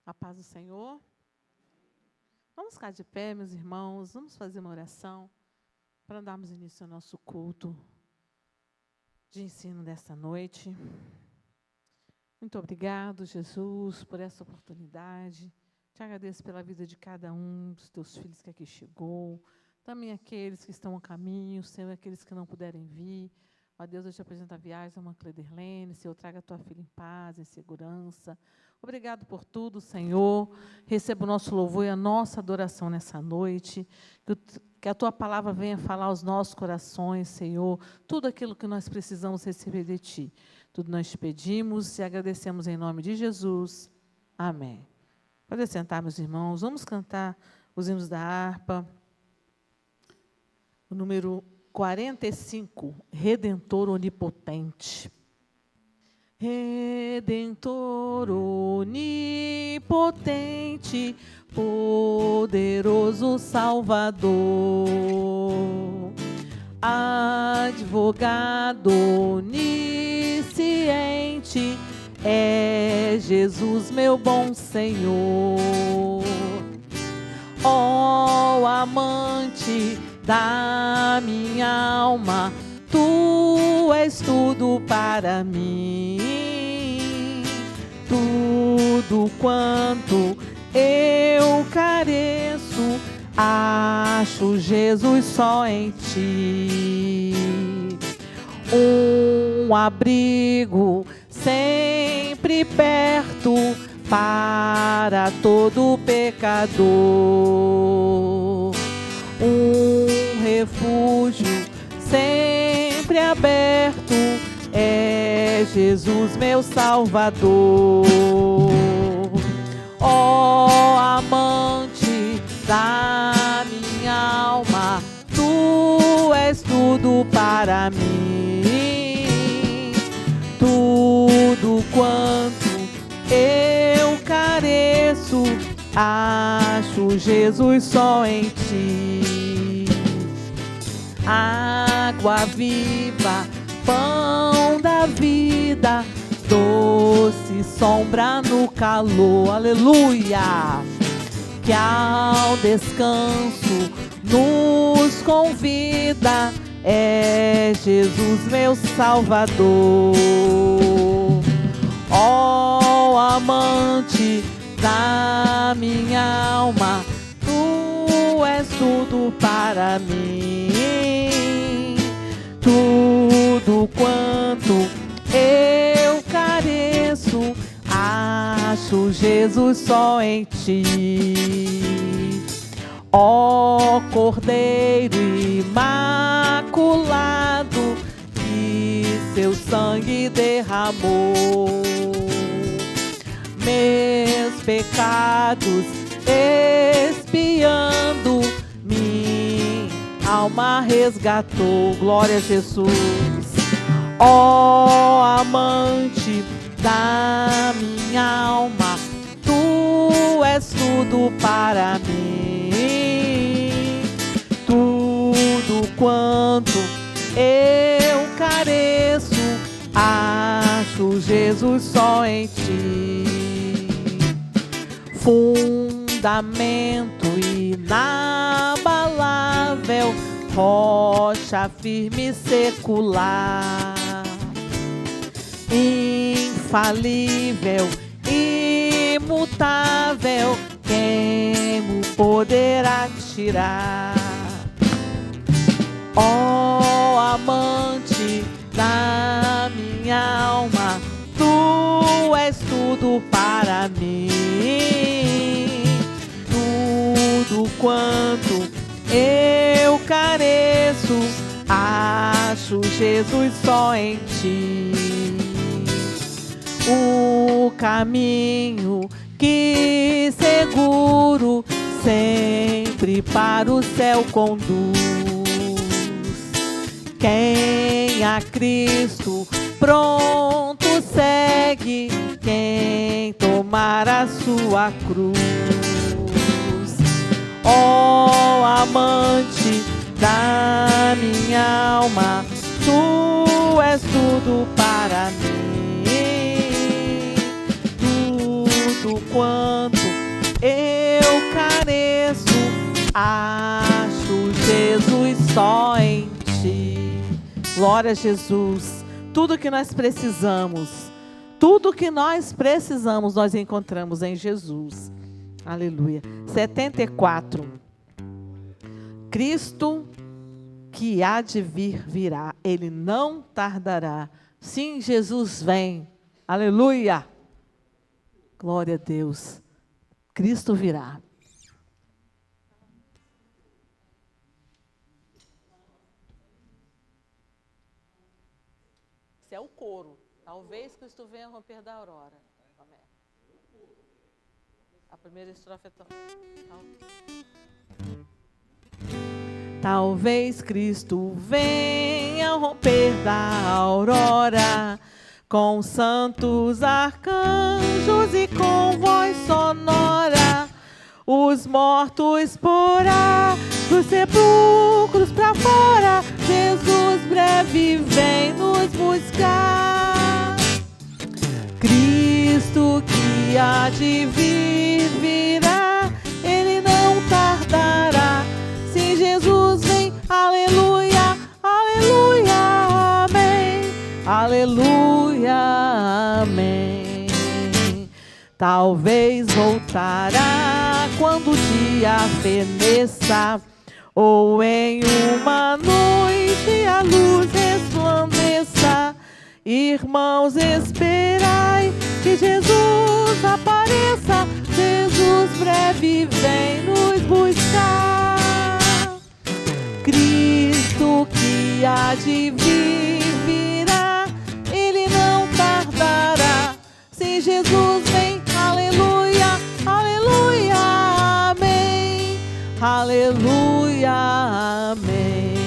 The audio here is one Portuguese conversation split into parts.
A paz do Senhor. Vamos ficar de pé, meus irmãos. Vamos fazer uma oração para darmos início ao nosso culto de ensino desta noite. Muito obrigado, Jesus, por essa oportunidade. Te agradeço pela vida de cada um dos teus filhos que aqui chegou. Também aqueles que estão a caminho, Senhor, aqueles que não puderem vir. Ó Deus, eu te apresento a viagem da irmã Cleiderlene, Senhor, traga a tua filha em paz, em segurança. Obrigado por tudo, Senhor. Receba o nosso louvor e a nossa adoração nessa noite. Que a tua palavra venha falar aos nossos corações, Senhor. Tudo aquilo que nós precisamos receber de ti. Tudo nós te pedimos e agradecemos em nome de Jesus. Amém. Pode sentar, meus irmãos. Vamos cantar os hinos da harpa. O número 45, Redentor Onipotente. Redentor onipotente, poderoso Salvador, advogado onisciente, é Jesus meu bom Senhor. Ó amante da minha alma, tu és tudo para mim. Tudo quanto eu careço, acho Jesus só em ti. Um abrigo sempre perto para todo pecador. Um refúgio sempre aberto, é Jesus meu Salvador. Ó amante da minha alma, tu és tudo para mim. Tudo quanto eu careço, acho Jesus só em ti. Água viva, pão da vida, doce sombra no calor, aleluia, que ao descanso nos convida, é Jesus meu Salvador. Ó amante da minha alma, tu és tudo para mim. Tudo quanto eu careço, acho Jesus só em ti. Ó Cordeiro imaculado, que seu sangue derramou, meus pecados expiando, minha alma resgatou. Glória a Jesus. Ó amante da minha alma, tu és tudo para mim. Tudo quanto eu careço, acho Jesus só em ti. Fundamento inabalável, rocha firme e secular, infalível, imutável, quem o poderá tirar? Ó amante da minha alma, tu és tudo para mim. Tudo quanto eu careço, acho Jesus só em ti. O caminho que seguro sempre para o céu conduz. Quem a Cristo pronto segue, quem tomar a sua cruz. Ó amante da minha alma, tu és tudo para mim. Tudo quanto Acho Jesus só em ti. Glória a Jesus. Tudo que nós precisamos, nós encontramos em Jesus. Aleluia. 74. Cristo que há de vir, virá. Ele não tardará. Sim, Jesus vem. Aleluia. Glória a Deus. Cristo virá. Esse é o coro. Talvez Cristo venha ao romper da aurora. Amém. A primeira estrofe é Talvez Cristo venha ao romper da aurora, com santos arcanjos e com voz sonora, os mortos porá dos sepulcros para fora. Jesus breve vem nos buscar. Cristo que há de vir, virá. Ele não tardará. Sim, Jesus vem. Aleluia, aleluia, amém. Aleluia, amém. Talvez voltará quando o dia feneça, ou em uma noite a luz resplandeça. Irmãos, esperai que Jesus apareça. Jesus breve vem nos buscar. Cristo que há de vir, virá. Ele não tardará. Sim, Jesus vem. Aleluia, aleluia, amém. Aleluia, amém.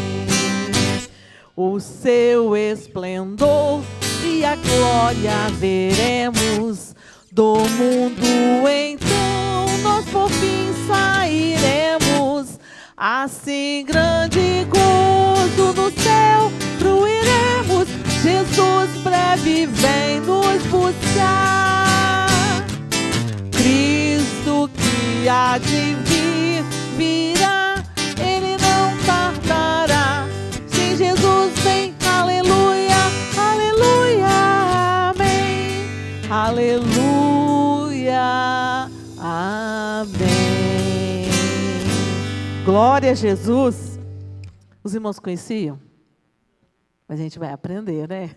O seu esplendor e a glória veremos. Do mundo então nós por fim sairemos. Assim grande gozo no céu fruiremos. Jesus breve vem nos buscar. Cristo que há de vir, virá. Ele não tardará. Sim, Jesus vem. Aleluia, aleluia, amém. Aleluia, amém. Glória a Jesus. Os irmãos conheciam? Mas a gente vai aprender, né?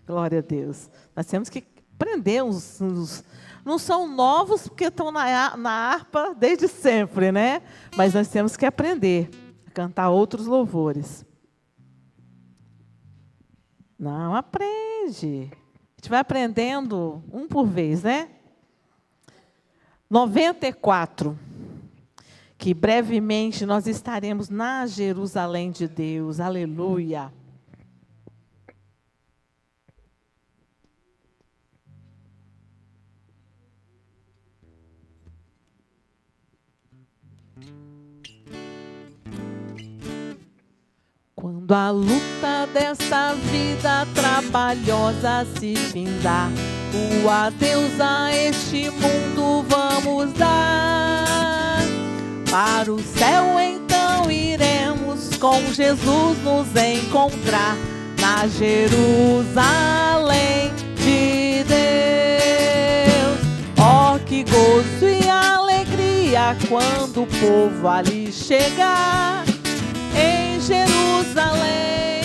Glória a Deus. Nós temos que aprender não são novos porque estão na harpa desde sempre, né? Mas nós temos que aprender a cantar outros louvores. Não aprende. A gente vai aprendendo um por vez, né? 94. Que brevemente nós estaremos na Jerusalém de Deus. Aleluia. Quando a luta dessa vida trabalhosa se findar, o adeus a este mundo vamos dar. Para o céu então iremos com Jesus nos encontrar, na Jerusalém de Deus. Oh, que gozo e alegria quando o povo ali chegar. Em Jerusalém,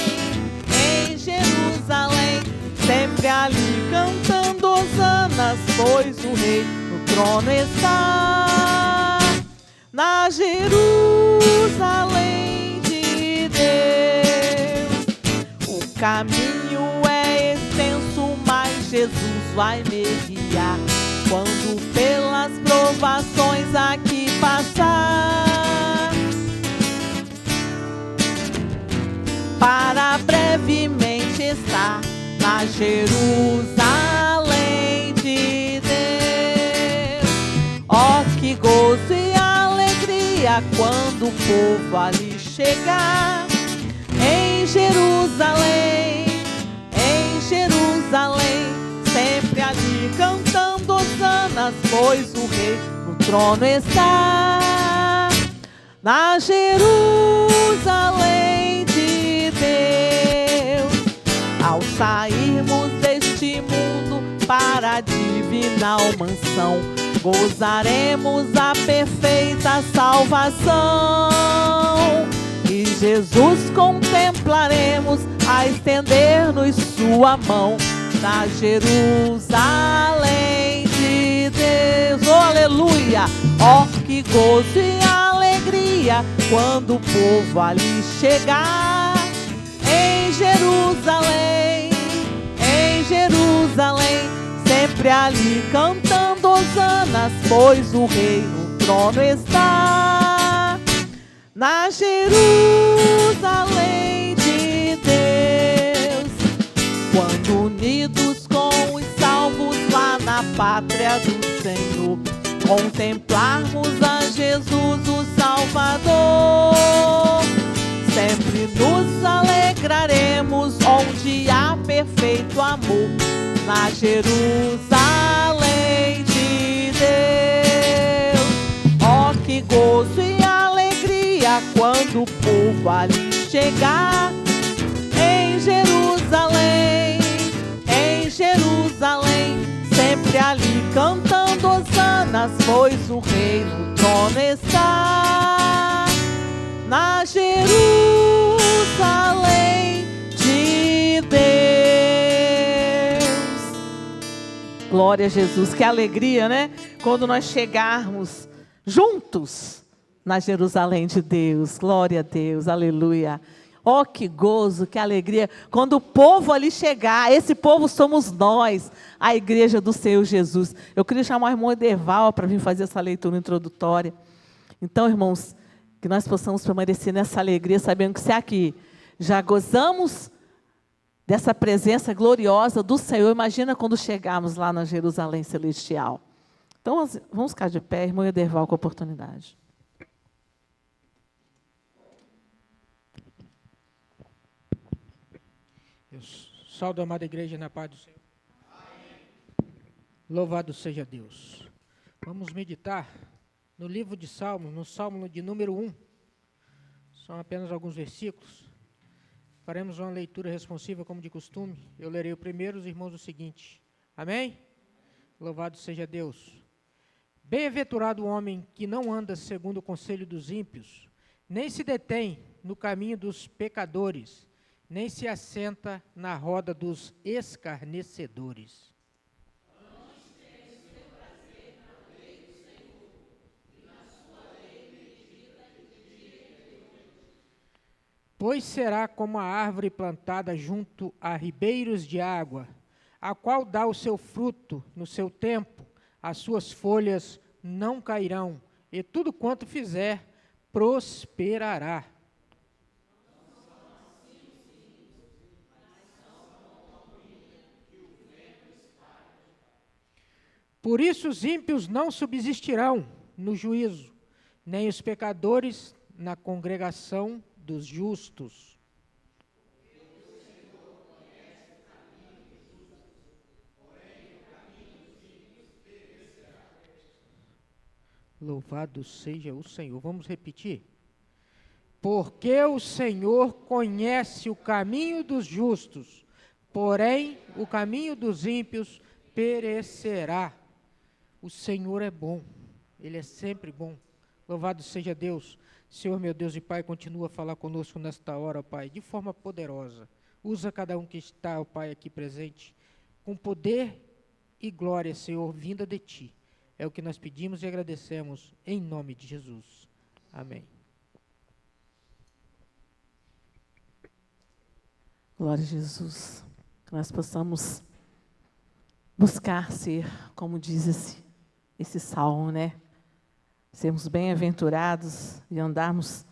sempre ali cantando hosanas, pois o rei no trono está. Na Jerusalém de Deus, o caminho é extenso, mas Jesus vai me guiar quando pelas provações aqui passar. Para brevemente estar na Jerusalém de Deus. Oh, que gozo e alegria quando o povo ali chegar. Em Jerusalém, sempre ali cantando hosanas, pois o rei no trono está. na Jerusalém de Deus. Ao sairmos deste mundo para a divinal mansão, gozaremos a perfeita salvação. E Jesus contemplaremos a estender-nos sua mão, na Jerusalém de Deus. Oh, aleluia! Oh, que gozo e alegria quando o povo ali chegar. Em Jerusalém, sempre ali cantando hosanas, pois o rei no trono está. Na Jerusalém de Deus, quando unidos com os salvos lá na pátria do Senhor, contemplarmos a Jesus o Salvador, sempre nos alegraremos onde há perfeito amor, na Jerusalém de Deus. Oh, que gozo e alegria quando o povo ali chegar. Em Jerusalém, sempre ali cantando hosanas, pois o rei no trono está. Na Jerusalém de Deus. Glória a Jesus, que alegria, né? Quando nós chegarmos juntos na Jerusalém de Deus. Glória a Deus, aleluia. Oh, que gozo, que alegria. Quando o povo ali chegar, esse povo somos nós, a igreja do Senhor Jesus. Eu queria chamar o irmão Ederval para vir fazer essa leitura introdutória. Então, irmãos, que nós possamos permanecer nessa alegria, sabendo que se aqui já gozamos dessa presença gloriosa do Senhor, imagina quando chegarmos lá na Jerusalém celestial. Então, vamos ficar de pé, irmão Ederval, com a oportunidade. Eu saúdo a amada igreja na paz do Senhor. Amém. Louvado seja Deus. Vamos meditar no livro de Salmos, no Salmo de número 1. São apenas alguns versículos. Faremos uma leitura responsiva, como de costume. Eu lerei o primeiro, os irmãos o seguinte. Amém? Louvado seja Deus. Bem-aventurado o homem que não anda segundo o conselho dos ímpios, nem se detém no caminho dos pecadores, nem se assenta na roda dos escarnecedores. Pois será como a árvore plantada junto a ribeiros de água, a qual dá o seu fruto no seu tempo, as suas folhas não cairão, e tudo quanto fizer prosperará. Por isso os ímpios não subsistirão no juízo, nem os pecadores na congregação dos justos. Louvado seja o Senhor. Vamos repetir? Porque o Senhor conhece o caminho dos justos, porém o caminho dos ímpios perecerá. O Senhor é bom, Ele é sempre bom. Louvado seja Deus. Senhor, meu Deus e Pai, continua a falar conosco nesta hora, ó Pai, de forma poderosa. Usa cada um que está, ó Pai, aqui presente, com poder e glória, Senhor, vinda de Ti. É o que nós pedimos e agradecemos, em nome de Jesus. Amém. Glória a Jesus. Que nós possamos buscar ser, como diz esse salmo, né? Sermos bem-aventurados e andarmos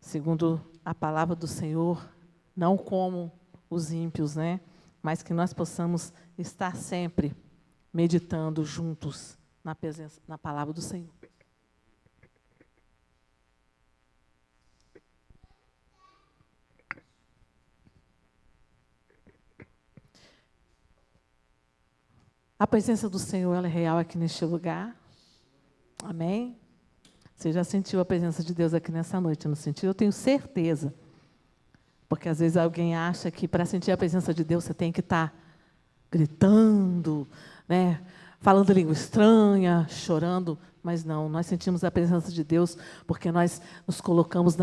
segundo a palavra do Senhor, não como os ímpios, né? Mas que nós possamos estar sempre meditando juntos na palavra do Senhor. A presença do Senhor, ela é real aqui neste lugar. Amém? Você já sentiu a presença de Deus aqui nessa noite, não sentiu? Eu tenho certeza. Porque às vezes alguém acha que para sentir a presença de Deus você tem que estar gritando, né? Falando língua estranha, chorando. Mas não, nós sentimos a presença de Deus porque nós nos colocamos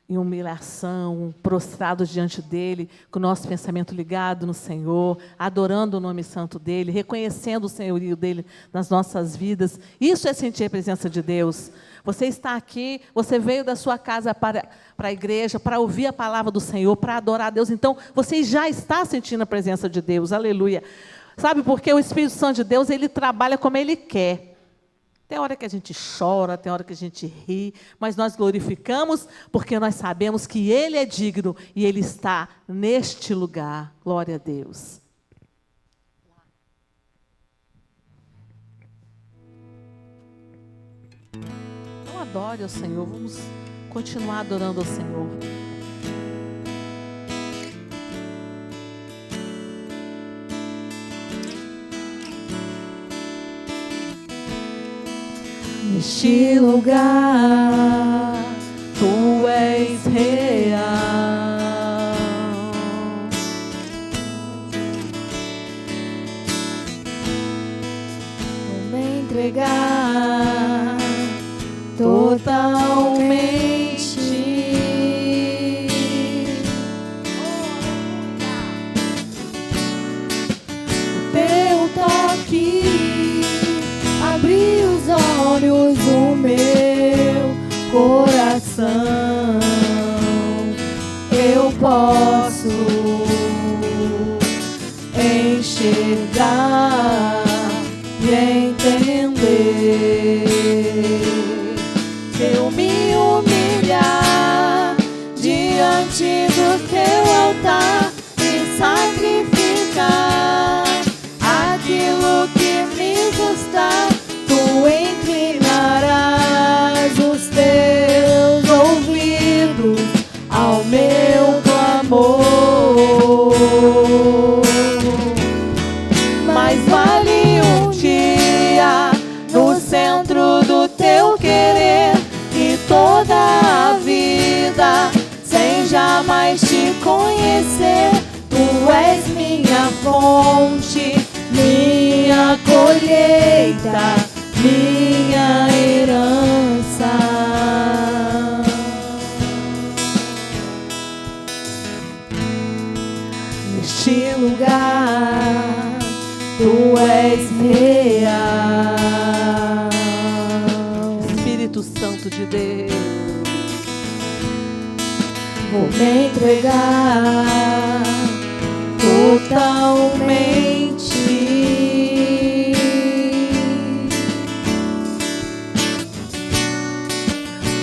em humilhação, prostrados diante dEle, com o nosso pensamento ligado no Senhor, adorando o nome santo dEle, reconhecendo o senhorio dEle nas nossas vidas. Isso é sentir a presença de Deus. Você está aqui, você veio da sua casa para a igreja, para ouvir a palavra do Senhor, para adorar a Deus. Então, você já está sentindo a presença de Deus. Aleluia. Sabe por quê? O Espírito Santo de Deus, ele trabalha como ele quer. Tem hora que a gente chora, tem hora que a gente ri, mas nós glorificamos porque nós sabemos que Ele é digno e Ele está neste lugar. Glória a Deus. Então adore ao Senhor, vamos continuar adorando ao Senhor. Neste lugar, Tu és real. Vou me entregar totalmente. O Teu toque abriu os olhos do meu coração. Eu posso enxergar e entender. Se eu me humilhar diante do Teu altar e sacrificar aquilo que me custar, Tu inclinarás os Teus ouvidos ao meu clamor. Mais vale um dia no centro do Teu querer e toda a vida sem jamais te conhecer. Tu és minha fonte, minha colheita, minha herança. Neste lugar, Tu és real. Espírito Santo de Deus, vou me entregar totalmente.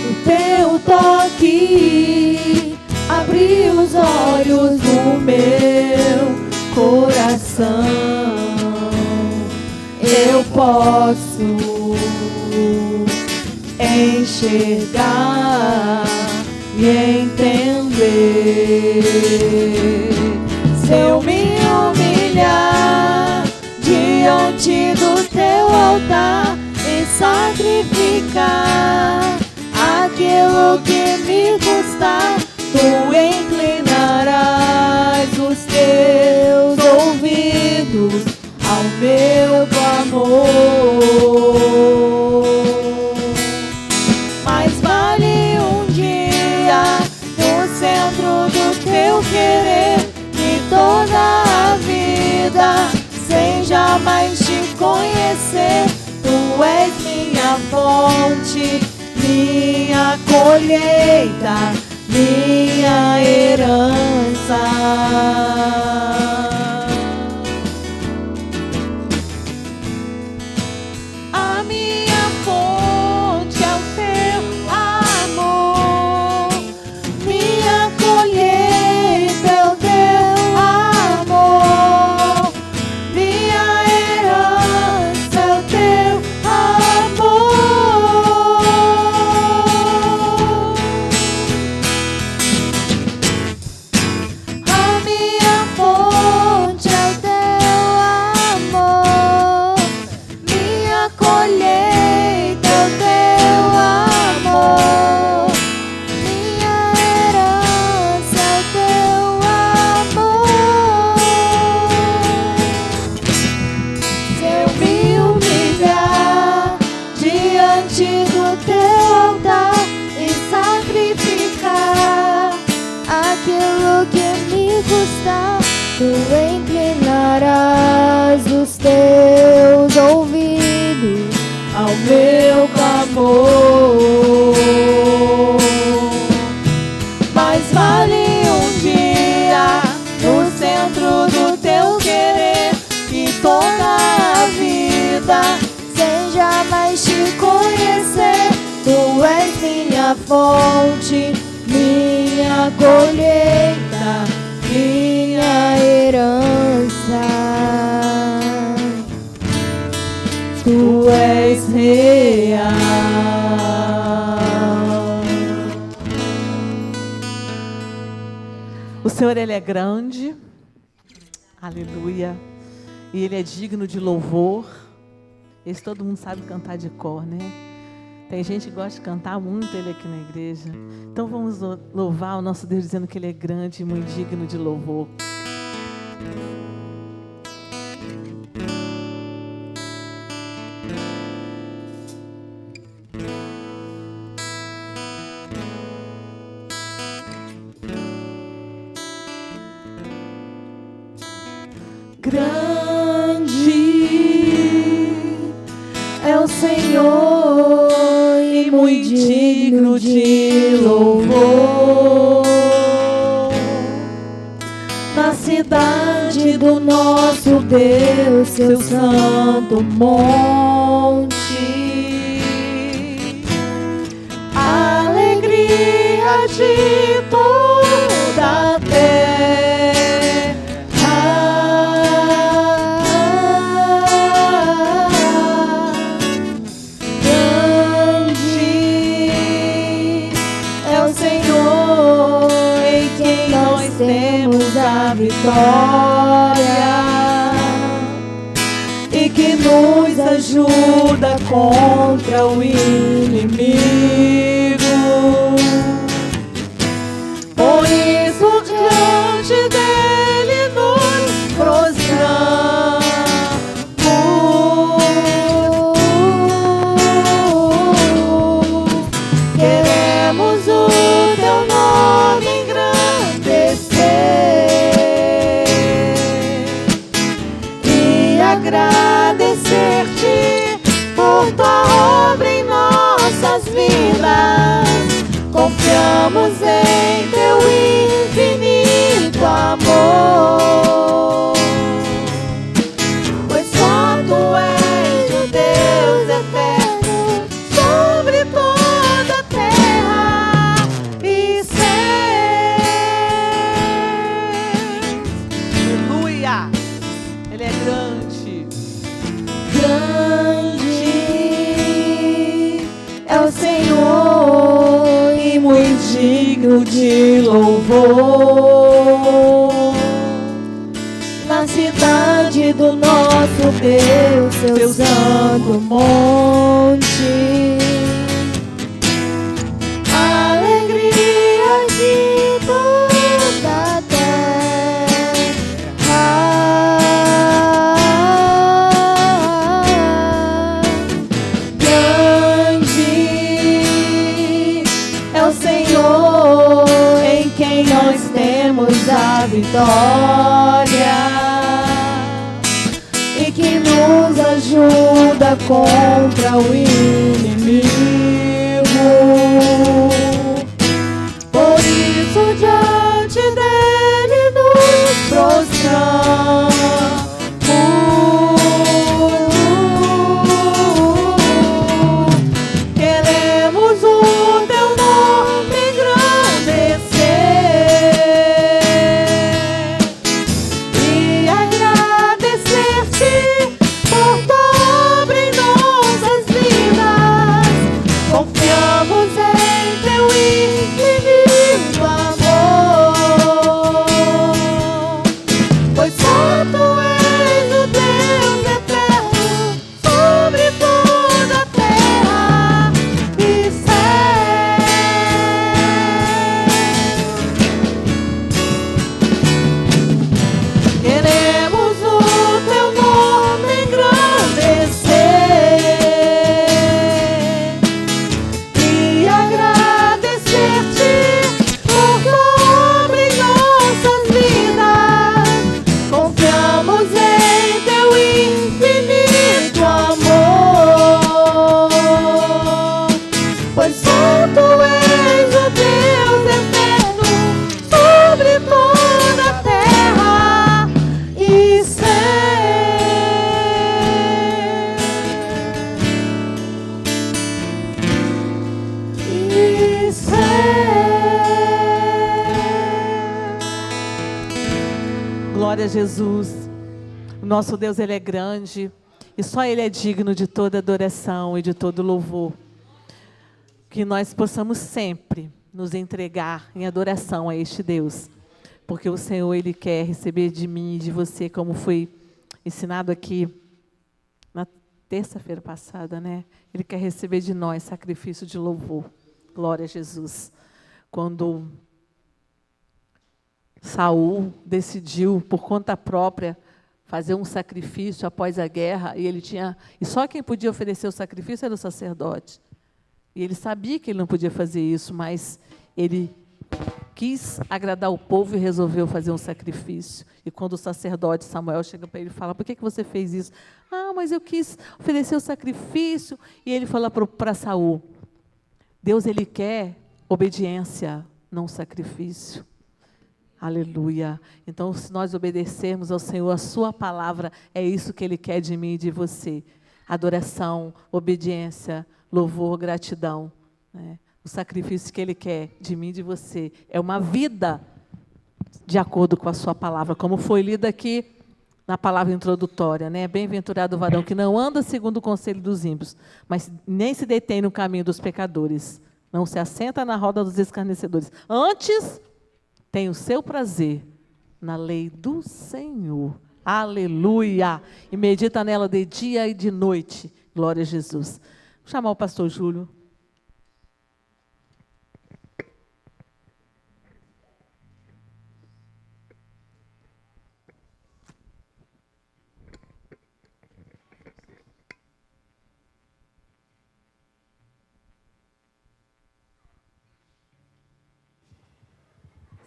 O Teu toque abriu os olhos do meu coração. Eu posso enxergar e entender. Se eu me humilhar diante do Teu altar e sacrificar aquilo que me custar, Tu inclinarás os Teus ouvidos ao meu clamor. Mais vale um dia no centro do Teu querer e toda a vida sem jamais te conhecer. Tu és minha fonte, minha colheita, minha herança. A minha fonte é o Teu amor, minha colheita é o Teu amor, minha herança é o Teu amor. A minha fonte diante do teu altar e sacrificar aquilo que me custar. Tu inclinarás os teus ouvidos ao meu clamor. Mais vale um dia no centro do teu querer que toda a vida sem jamais te conhecer. Tu és minha fonte, minha colheita, minha herança. Tu és real. O Senhor, Ele é grande, aleluia, e Ele é digno de louvor. Esse todo mundo sabe cantar de cor, né? Tem gente que gosta de cantar muito Ele aqui na igreja. Então vamos louvar o nosso Deus dizendo que Ele é grande e muito digno de louvor. Grande é o Senhor e muito digno de louvor. Na cidade do nosso Deus, seu santo monte, alegria de toda a terra. Temos a vitória e que nos ajuda contra o inimigo. Por isso diante dele nos prostramos. Queremos o teu nome e agradecer-te por tua obra em nossas vidas. Confiamos em teu infinito amor, pois só tu és o Deus eterno sobre toda a terra e Aleluia! Ele é grande. Grande é o Senhor e muito digno de louvor. Na cidade do nosso Deus, seu santo monte, alegria de toda a terra. Nós temos a vitória e que nos ajuda contra o inimigo. Por isso diante dele nos prostramos. Queremos o teu nome e agradecer-te por tua obra em nossas vidas. a Jesus. O nosso Deus, Ele é grande e só Ele é digno de toda adoração e de todo louvor. Que nós possamos sempre nos entregar em adoração a este Deus, porque o Senhor, Ele quer receber de mim e de você, como foi ensinado aqui na terça-feira passada, né? Ele quer receber de nós sacrifício de louvor. Glória a Jesus. Quando Saul decidiu, por conta própria, fazer um sacrifício após a guerra, e só quem podia oferecer o sacrifício era o sacerdote. E ele sabia que ele não podia fazer isso, mas ele quis agradar o povo e resolveu fazer um sacrifício. E quando o sacerdote Samuel chega para ele e fala: por que você fez isso? Ah, mas eu quis oferecer o sacrifício. E ele fala para Saul: Deus, Ele quer obediência, não sacrifício. Aleluia. Então, se nós obedecermos ao Senhor, a sua palavra, é isso que Ele quer de mim e de você. Adoração, obediência, louvor, gratidão. Né? O sacrifício que Ele quer de mim e de você é uma vida de acordo com a sua palavra, como foi lida aqui na palavra introdutória, né? Bem-aventurado o varão que não anda segundo o conselho dos ímpios, mas nem se detém no caminho dos pecadores, não se assenta na roda dos escarnecedores. Antes, tem o seu prazer na lei do Senhor. Aleluia! E medita nela de dia e de noite. Glória a Jesus. Vou chamar o pastor Júlio.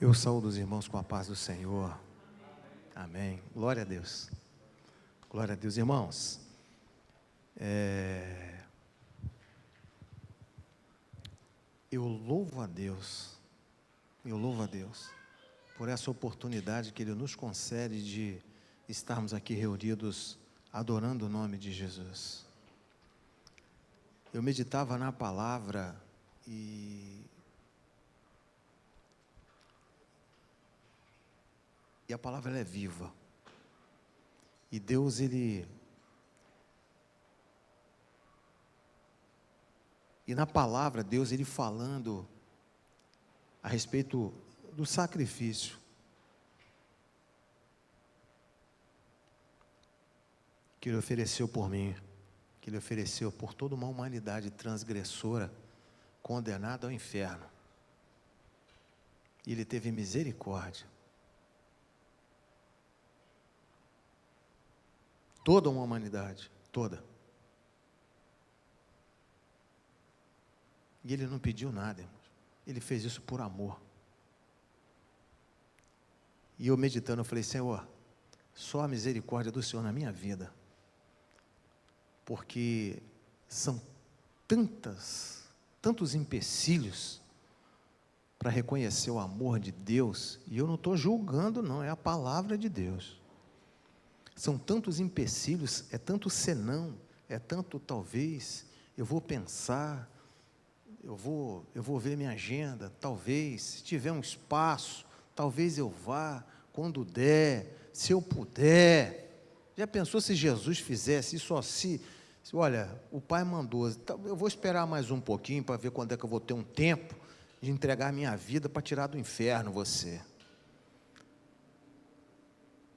Eu saúdo os irmãos com a paz do Senhor. Amém. Glória a Deus. Glória a Deus, irmãos. Eu louvo a Deus por essa oportunidade que Ele nos concede de estarmos aqui reunidos adorando o nome de Jesus. Eu meditava na palavra e a palavra ela é viva. E Deus, Ele... E na palavra, Deus, Ele falando a respeito do sacrifício. Que Ele ofereceu por mim. Que Ele ofereceu por toda uma humanidade transgressora, condenada ao inferno. E Ele teve misericórdia. Toda uma humanidade, toda. E Ele não pediu nada, irmãos. Ele fez isso por amor. E eu meditando, eu falei: Senhor, só a misericórdia do Senhor na minha vida. Porque são tantos empecilhos para reconhecer o amor de Deus. E eu não estou julgando, não, é a palavra de Deus. São tantos empecilhos, é tanto senão, é tanto talvez, eu vou pensar, eu vou ver minha agenda, talvez, se tiver um espaço, talvez eu vá, quando der, se eu puder. Já pensou se Jesus fizesse isso assim? Olha, o Pai mandou, eu vou esperar mais um pouquinho para ver quando é que eu vou ter um tempo de entregar minha vida para tirar do inferno você.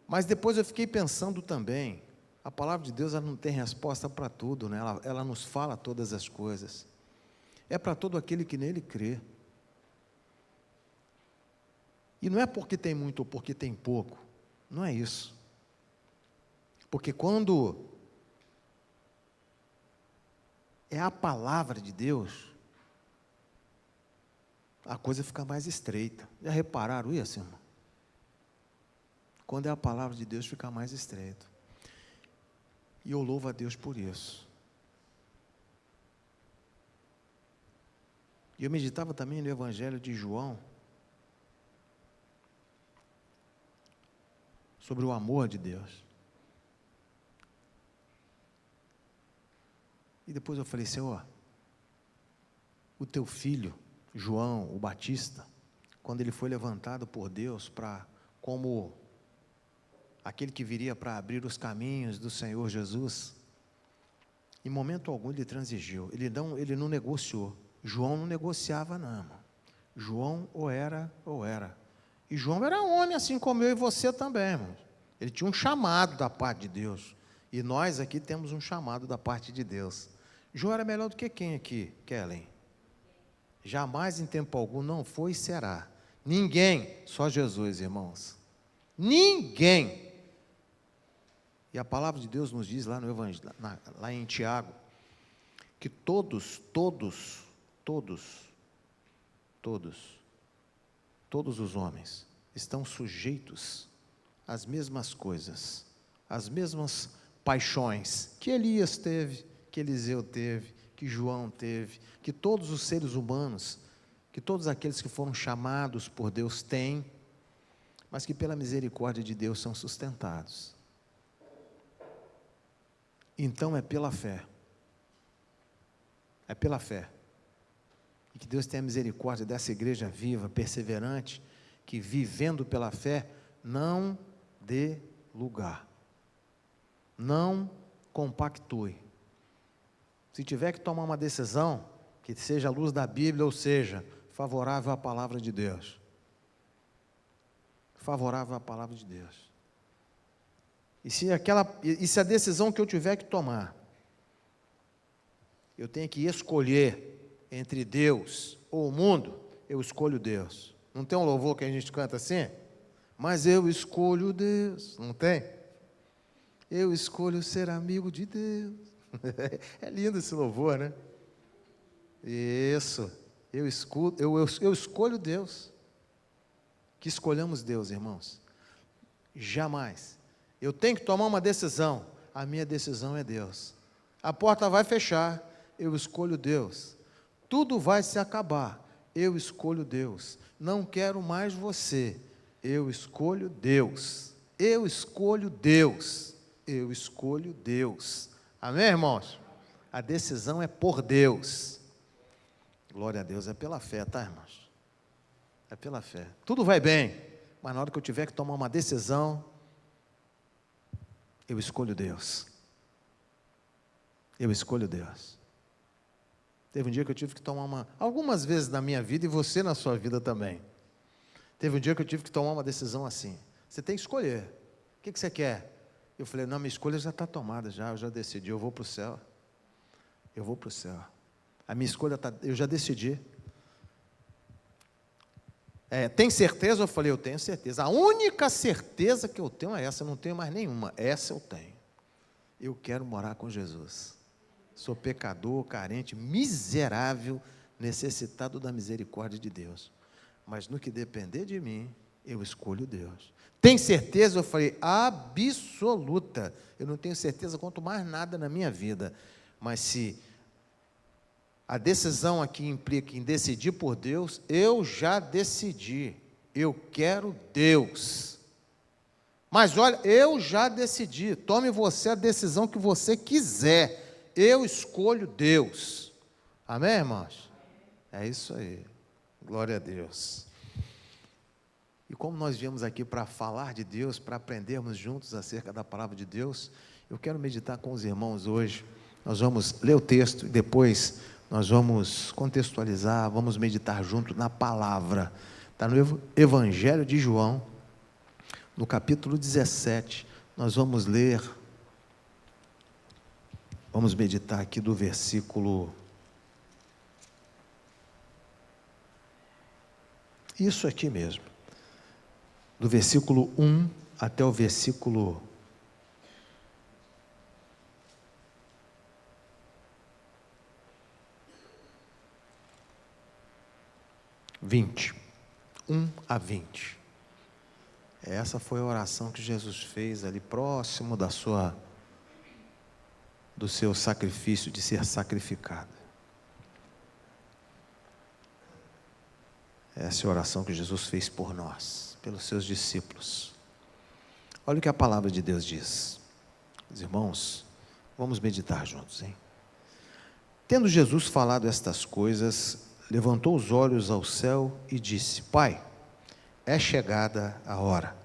Mas depois eu fiquei pensando também, a palavra de Deus ela não tem resposta para tudo, né? Ela nos fala todas as coisas. É para todo aquele que nele crê. E não é porque tem muito ou porque tem pouco, não é isso. Porque quando é a palavra de Deus, a coisa fica mais estreita. Já repararam isso, irmão? Quando é a palavra de Deus, fica mais estreito. E eu louvo a Deus por isso. E eu meditava também no Evangelho de João, sobre o amor de Deus. E depois eu falei: Senhor, o teu filho, João, o Batista, quando ele foi levantado por Deus como aquele que viria para abrir os caminhos do Senhor Jesus, em momento algum ele transigiu, ele não negociou. João não negociava não, irmão. João ou era. E João era homem, assim como eu e você também, irmão. Ele tinha um chamado da parte de Deus. E nós aqui temos um chamado da parte de Deus. João era melhor do que quem aqui, Kellen? Jamais em tempo algum não foi e será. Ninguém, só Jesus, irmãos. Ninguém. E a palavra de Deus nos diz lá no Evangelho, lá em Tiago, que todos os homens estão sujeitos às mesmas coisas, às mesmas paixões que Elias teve, que Eliseu teve, que João teve, que todos os seres humanos, que todos aqueles que foram chamados por Deus têm, mas que pela misericórdia de Deus são sustentados. Então é pela fé. É pela fé. E que Deus tenha misericórdia dessa igreja viva, perseverante, que vivendo pela fé, não dê lugar. Não compactue. Se tiver que tomar uma decisão, que seja à luz da Bíblia, ou seja, favorável à palavra de Deus. Favorável à palavra de Deus. E se a decisão que eu tiver que tomar, eu tenho que escolher entre Deus ou o mundo, eu escolho Deus. Não tem um louvor que a gente canta assim? Mas eu escolho Deus, não tem? Eu escolho ser amigo de Deus. É lindo esse louvor, né? Isso, eu escolho Deus. Que escolhamos Deus, irmãos. Jamais. Eu tenho que tomar uma decisão, a minha decisão é Deus. A porta vai fechar, eu escolho Deus. Tudo vai se acabar, eu escolho Deus. Não quero mais você, eu escolho Deus. Eu escolho Deus. Eu escolho Deus. Amém, irmãos? A decisão é por Deus. Glória a Deus, é pela fé, tá, irmãos? É pela fé. Tudo vai bem, mas na hora que eu tiver que tomar uma decisão, eu escolho Deus. Eu escolho Deus. Teve um dia que eu tive que tomar algumas vezes na minha vida, e você na sua vida também. Teve um dia que eu tive que tomar uma decisão assim. Você tem que escolher. O que você quer? Eu falei, não, minha escolha já está tomada, eu já decidi, eu vou para o céu. Eu vou para o céu. A minha escolha eu já decidi. Tem certeza? Eu falei, eu tenho certeza. A única certeza que eu tenho é essa, eu não tenho mais nenhuma. Essa eu tenho. Eu quero morar com Jesus. Sou pecador, carente, miserável, necessitado da misericórdia de Deus. Mas no que depender de mim, eu escolho Deus. Tem certeza? Eu falei, absoluta. Eu não tenho certeza quanto mais nada na minha vida. Mas se a decisão aqui implica em decidir por Deus, eu já decidi. Eu quero Deus. Mas olha, eu já decidi. Tome você a decisão que você quiser. Eu escolho Deus. Amém, irmãos? É isso aí. Glória a Deus. E como nós viemos aqui para falar de Deus, para aprendermos juntos acerca da palavra de Deus, eu quero meditar com os irmãos hoje. Nós vamos ler o texto e depois nós vamos contextualizar, vamos meditar junto na palavra. Está no Evangelho de João, no capítulo 17, nós vamos ler, vamos meditar aqui do versículo, isso aqui mesmo, do versículo 1 até o versículo 20, 1 a 20. Essa foi a oração que Jesus fez ali próximo do seu sacrifício, de ser sacrificado. Essa é a oração que Jesus fez por nós, pelos seus discípulos. Olha o que a palavra de Deus diz. Os irmãos, vamos meditar juntos, hein? Tendo Jesus falado estas coisas, levantou os olhos ao céu e disse: Pai, é chegada a hora.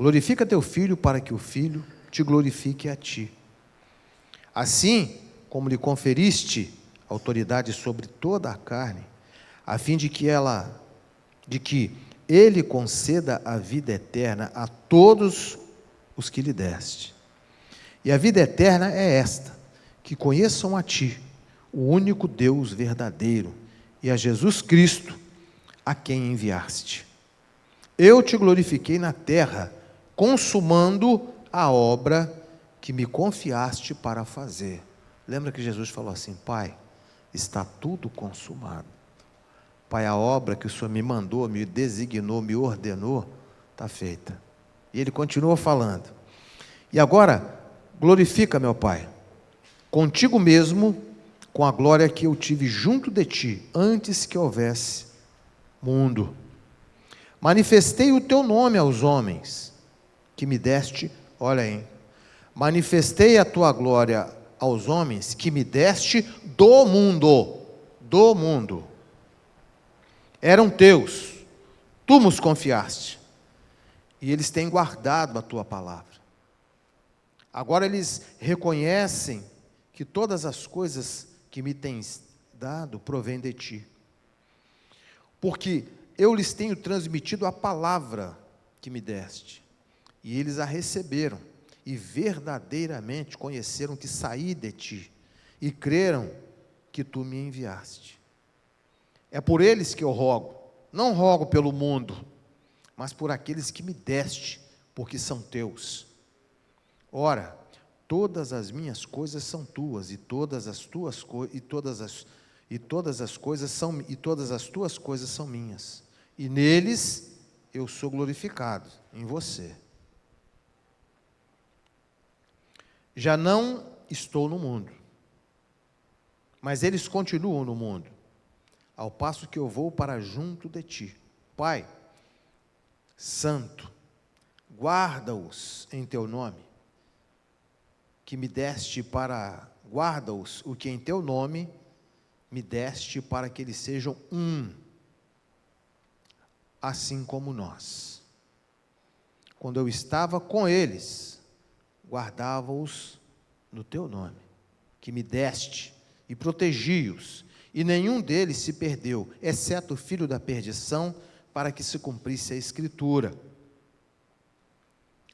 Glorifica teu Filho, para que o Filho te glorifique a ti. Assim como lhe conferiste autoridade sobre toda a carne, a fim de que ele conceda a vida eterna a todos os que lhe deste. E a vida eterna é esta: que conheçam a ti, o único Deus verdadeiro, e a Jesus Cristo, a quem enviaste. Eu te glorifiquei na terra, consumando a obra que me confiaste para fazer. Lembra que Jesus falou assim: Pai, está tudo consumado. Pai, a obra que o Senhor me mandou, me designou, me ordenou, está feita. E ele continua falando. E agora, glorifica, meu Pai, contigo mesmo, com a glória que eu tive junto de ti, antes que houvesse mundo. Manifestei o teu nome aos homens, que me deste, olha aí, manifestei a tua glória aos homens, que me deste do mundo. Eram teus, tu nos confiaste, e eles têm guardado a tua palavra. Agora eles reconhecem que todas as coisas que me tens dado provém de ti, porque eu lhes tenho transmitido a palavra que me deste, e eles a receberam, e verdadeiramente conheceram que saí de ti, e creram que tu me enviaste. É por eles que eu rogo, não rogo pelo mundo, mas por aqueles que me deste, porque são teus. Ora, todas as minhas coisas são tuas, e todas as tuas coisas são minhas. E neles eu sou glorificado, em você. Já não estou no mundo, mas eles continuam no mundo, ao passo que eu vou para junto de ti. Pai Santo, guarda-os em teu nome, que me deste guarda-os, o que em teu nome me deste, para que eles sejam um, assim como nós. Quando eu estava com eles, guardava-os no teu nome, que me deste, e protegi-os, e nenhum deles se perdeu, exceto o filho da perdição, para que se cumprisse a Escritura.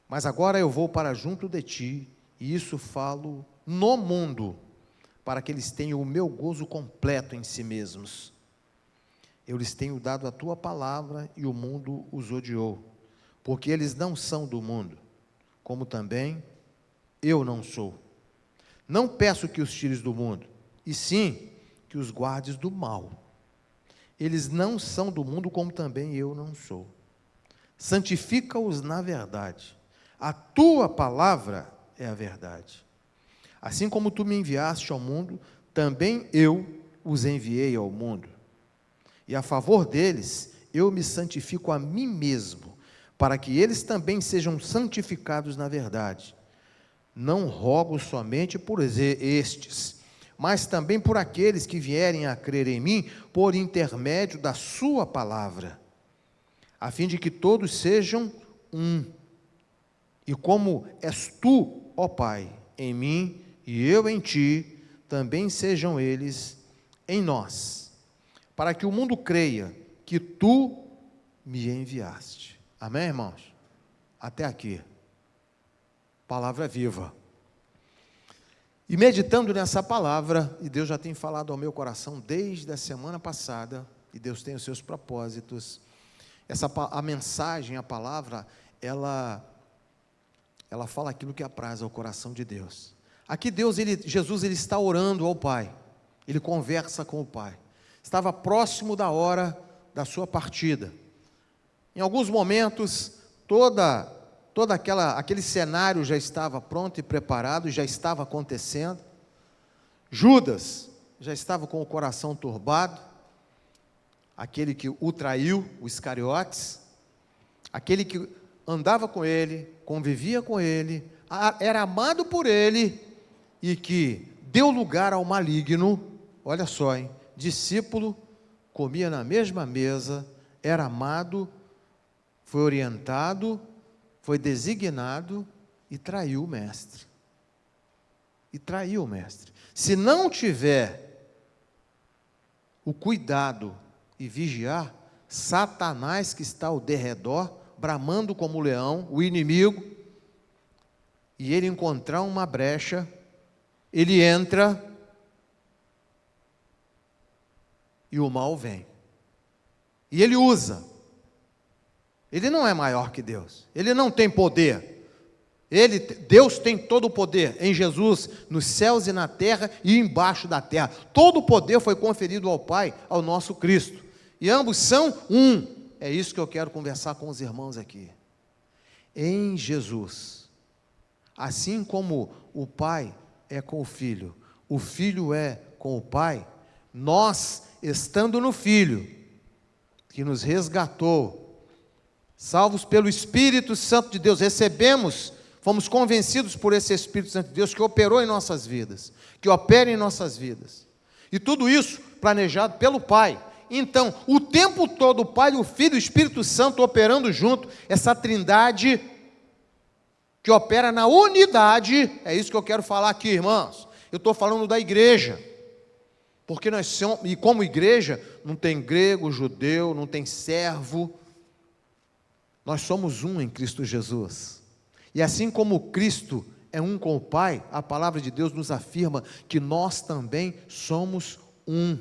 Mas agora eu vou para junto de ti, e isso falo no mundo, para que eles tenham o meu gozo completo em si mesmos. Eu lhes tenho dado a tua palavra, e o mundo os odiou, porque eles não são do mundo, como também eu não sou. Não peço que os tires do mundo, e sim que os guardes do mal. Eles não são do mundo, como também eu não sou. Santifica-os na verdade. A tua palavra é a verdade. Assim como tu me enviaste ao mundo, também eu os enviei ao mundo. E a favor deles, eu me santifico a mim mesmo, para que eles também sejam santificados na verdade. Não rogo somente por estes, mas também por aqueles que vierem a crer em mim, por intermédio da sua palavra, a fim de que todos sejam um. E como és tu, ó Pai, em mim e eu em ti, também sejam eles em nós, para que o mundo creia que tu me enviaste. Amém, irmãos? Até aqui. Palavra viva. E meditando nessa palavra, e Deus já tem falado ao meu coração desde a semana passada, e Deus tem os seus propósitos, a mensagem, a palavra, ela fala aquilo que apraz ao coração de Deus. Aqui Jesus está orando ao Pai, ele conversa com o Pai, estava próximo da hora da sua partida. Em alguns momentos, aquele cenário já estava pronto e preparado, já estava acontecendo. Judas já estava com o coração turbado, aquele que o traiu, o Iscariotes, aquele que andava com ele, convivia com ele, era amado por ele, e que deu lugar ao maligno. Olha só, hein? Discípulo, comia na mesma mesa, era amado, foi orientado, foi designado e traiu o mestre. E traiu o mestre. Se não tiver o cuidado e vigiar, Satanás que está ao derredor, bramando como leão, o inimigo, e ele encontrar uma brecha, ele entra e o mal vem. E ele usa. Ele não é maior que Deus. Ele não tem poder. Deus tem todo o poder em Jesus, nos céus e na terra e embaixo da terra. Todo o poder foi conferido ao Pai, ao nosso Cristo. E ambos são um. É isso que eu quero conversar com os irmãos aqui. Em Jesus, assim como o Pai é com o Filho é com o Pai, nós, estando no Filho, que nos resgatou, salvos pelo Espírito Santo de Deus, fomos convencidos por esse Espírito Santo de Deus que operou em nossas vidas, que opera em nossas vidas. E tudo isso planejado pelo Pai. Então, o tempo todo o Pai, o Filho e o Espírito Santo operando junto, essa trindade que opera na unidade, é isso que eu quero falar aqui, irmãos. Eu estou falando da igreja. Porque nós somos, e como igreja, não tem grego, judeu, não tem servo. Nós somos um em Cristo Jesus. E assim como Cristo é um com o Pai, a palavra de Deus nos afirma que nós também somos um.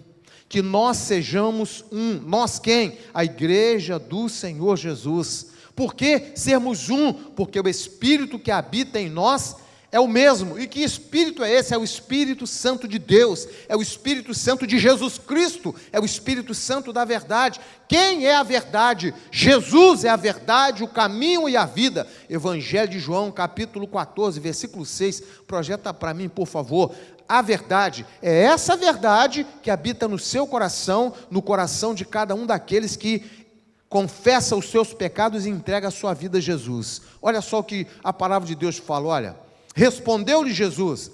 Que nós sejamos um. Nós quem? A igreja do Senhor Jesus. Por que sermos um? Porque o Espírito que habita em nós é o mesmo. E que Espírito é esse? É o Espírito Santo de Deus, é o Espírito Santo de Jesus Cristo, é o Espírito Santo da verdade. Quem é a verdade? Jesus é a verdade, o caminho e a vida. Evangelho de João, capítulo 14, versículo 6, projeta para mim, por favor. A verdade, é essa verdade que habita no seu coração, no coração de cada um daqueles que confessa os seus pecados e entrega a sua vida a Jesus. Olha só o que a palavra de Deus fala, olha. Respondeu-lhe Jesus,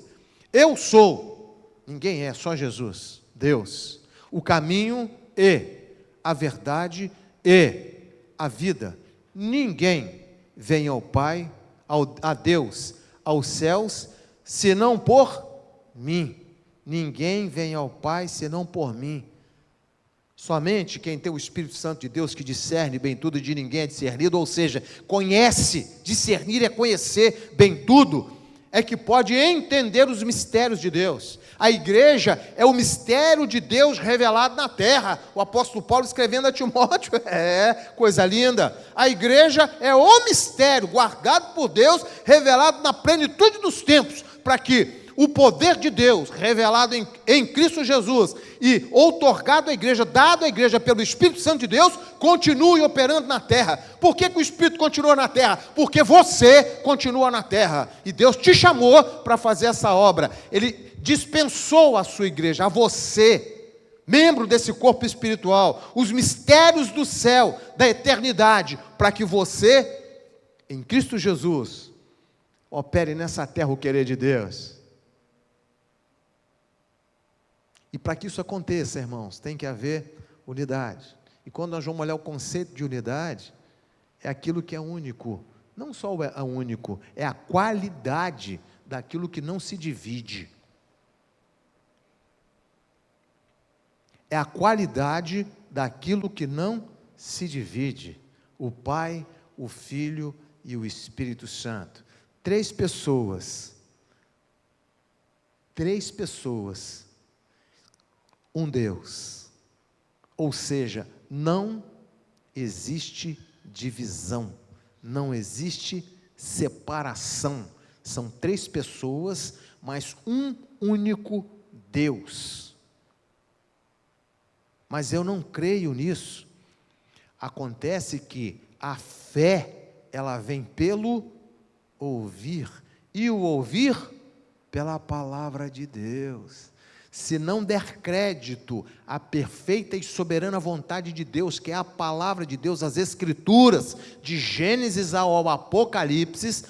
eu sou, ninguém é, só Jesus, Deus, o caminho e a verdade e a vida. Ninguém vem ao Pai, a Deus, aos céus, senão por mim. Ninguém vem ao Pai, senão por mim. Somente quem tem o Espírito Santo de Deus, que discerne bem tudo, de ninguém é discernido, ou seja, conhece, discernir é conhecer bem tudo, é que pode entender os mistérios de Deus. A igreja é o mistério de Deus revelado na terra. O apóstolo Paulo escrevendo a Timóteo, coisa linda. A igreja é o mistério guardado por Deus, revelado na plenitude dos tempos, para que o poder de Deus revelado em Cristo Jesus e outorgado à igreja, dado à igreja pelo Espírito Santo de Deus, continue operando na terra. Por que o Espírito continua na terra? Porque você continua na terra e Deus te chamou para fazer essa obra. Ele dispensou a sua igreja, a você, membro desse corpo espiritual, os mistérios do céu, da eternidade, para que você, em Cristo Jesus, opere nessa terra o querer de Deus. E para que isso aconteça, irmãos, tem que haver unidade. E quando nós vamos olhar o conceito de unidade, é aquilo que é único. Não só é único, é a qualidade daquilo que não se divide. É a qualidade daquilo que não se divide. O Pai, o Filho e o Espírito Santo. Três pessoas, um Deus, ou seja, não existe divisão, não existe separação, são três pessoas, mas um único Deus. Mas eu não creio nisso. Acontece que a fé, ela vem pelo ouvir, e o ouvir pela palavra de Deus. Se não der crédito à perfeita e soberana vontade de Deus, que é a palavra de Deus, as Escrituras, de Gênesis ao Apocalipse,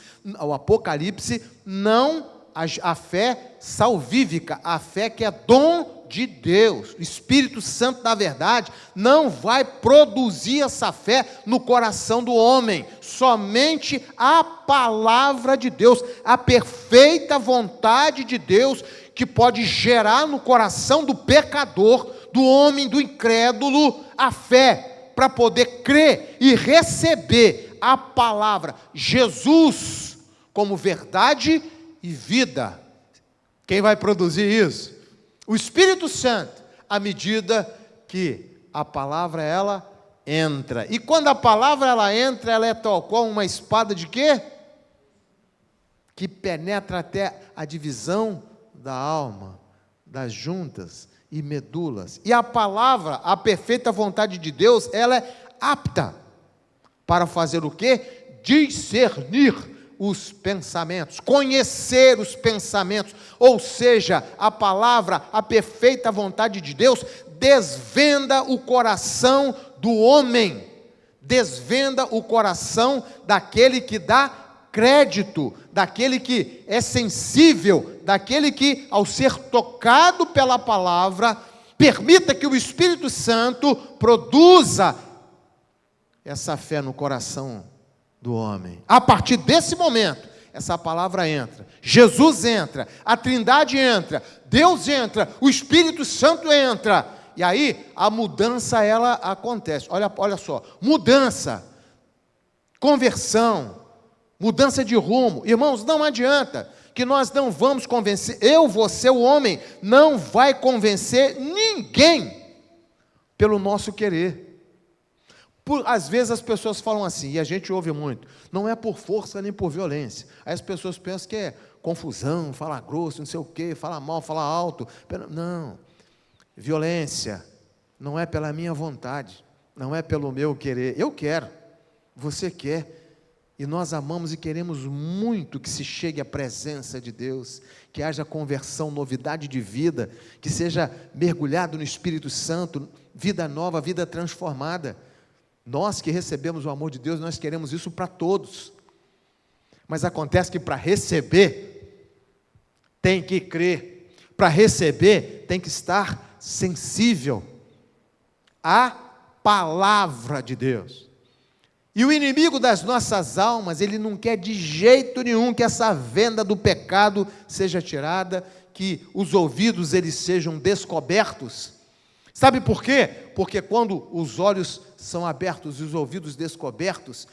não a fé salvífica, a fé que é dom de Deus, o Espírito Santo da verdade, não vai produzir essa fé no coração do homem. Somente a palavra de Deus, a perfeita vontade de Deus, que pode gerar no coração do pecador, do homem, do incrédulo, a fé, para poder crer e receber a palavra, Jesus, como verdade e vida. Quem vai produzir isso? O Espírito Santo, à medida que a palavra ela entra. E quando a palavra ela entra, ela é tal qual uma espada de quê? Que penetra até a divisão da alma, das juntas e medulas. E a palavra, a perfeita vontade de Deus, ela é apta para fazer o quê? Discernir os pensamentos, conhecer os pensamentos, ou seja, a palavra, a perfeita vontade de Deus, desvenda o coração do homem, desvenda o coração daquele que dá crédito, daquele que é sensível, daquele que, ao ser tocado pela palavra, permita que o Espírito Santo produza essa fé no coração do homem. A partir desse momento, essa palavra entra, Jesus entra, a Trindade entra, Deus entra, o Espírito Santo entra, e aí a mudança ela acontece. Olha só, mudança, conversão, mudança de rumo. Irmãos, não adianta que nós não vamos convencer, você, o homem, não vai convencer ninguém pelo nosso querer. Às vezes as pessoas falam assim, e a gente ouve muito, não é por força nem por violência. Aí as pessoas pensam que é confusão, falar grosso, não sei o quê, falar mal, falar alto. Não, violência não é pela minha vontade, não é pelo meu querer. Eu quero, você quer, e nós amamos e queremos muito que se chegue à presença de Deus, que haja conversão, novidade de vida, que seja mergulhado no Espírito Santo, vida nova, vida transformada. Nós que recebemos o amor de Deus, nós queremos isso para todos. Mas acontece que para receber, tem que crer. Para receber, tem que estar sensível à palavra de Deus. E o inimigo das nossas almas, ele não quer de jeito nenhum que essa venda do pecado seja tirada, que os ouvidos eles sejam descobertos. Sabe por quê? Porque quando os olhos são abertos e os ouvidos descobertos,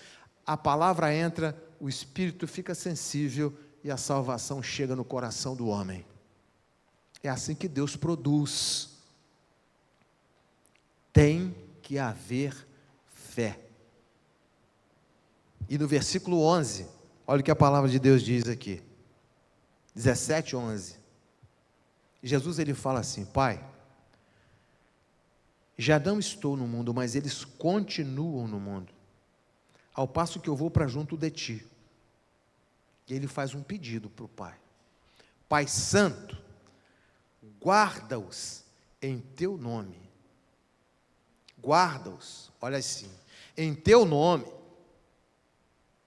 a palavra entra, o espírito fica sensível e a salvação chega no coração do homem. É assim que Deus produz. Tem que haver fé. E no versículo 11, olha o que a palavra de Deus diz aqui. 17, 11. Jesus ele fala assim: Pai, já não estou no mundo, mas eles continuam no mundo, ao passo que eu vou para junto de ti. E ele faz um pedido para o Pai: Pai Santo, guarda-os em teu nome. Guarda-os, olha assim, em teu nome,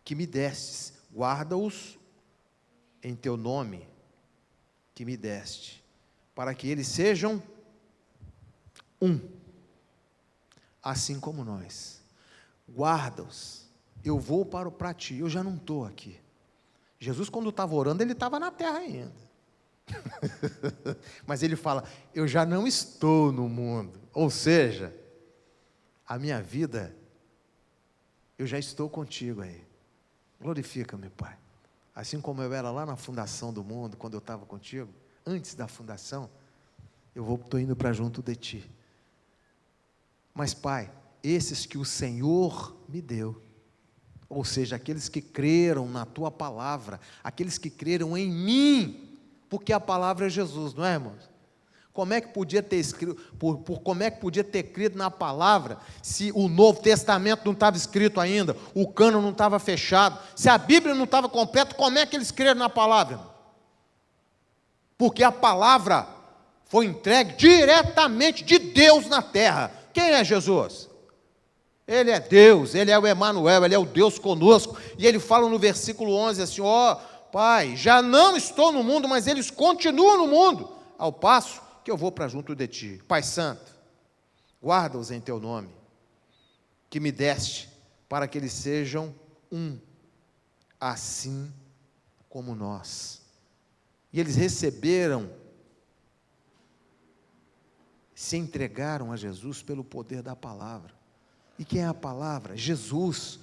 que me destes. Guarda-os em teu nome, que me deste, para que eles sejam um, assim como nós. Guarda-os. Eu vou para ti, eu já não estou aqui. Jesus, quando estava orando, ele estava na terra ainda. Mas ele fala: eu já não estou no mundo. Ou seja, a minha vida, eu já estou contigo aí. Glorifica-me, Pai. Assim como eu era lá na fundação do mundo, quando eu estava contigo, antes da fundação, estou indo para junto de ti. Mas, Pai, esses que o Senhor me deu, ou seja, aqueles que creram na tua palavra, aqueles que creram em mim, porque a palavra é Jesus, não é, irmãos? Como é que podia ter escrito, como é que podia ter crido na palavra, se o Novo Testamento não estava escrito ainda, o cânon não estava fechado, se a Bíblia não estava completa, como é que eles creram na palavra? Porque a palavra foi entregue diretamente de Deus na terra. Quem é Jesus? Ele é Deus, Ele é o Emanuel, Ele é o Deus conosco, e Ele fala no versículo 11 assim: Pai, já não estou no mundo, mas eles continuam no mundo, ao passo que eu vou para junto de ti. Pai Santo, guarda-os em teu nome, que me deste, para que eles sejam um, assim como nós. E eles receberam, se entregaram a Jesus pelo poder da palavra. E quem é a palavra? Jesus,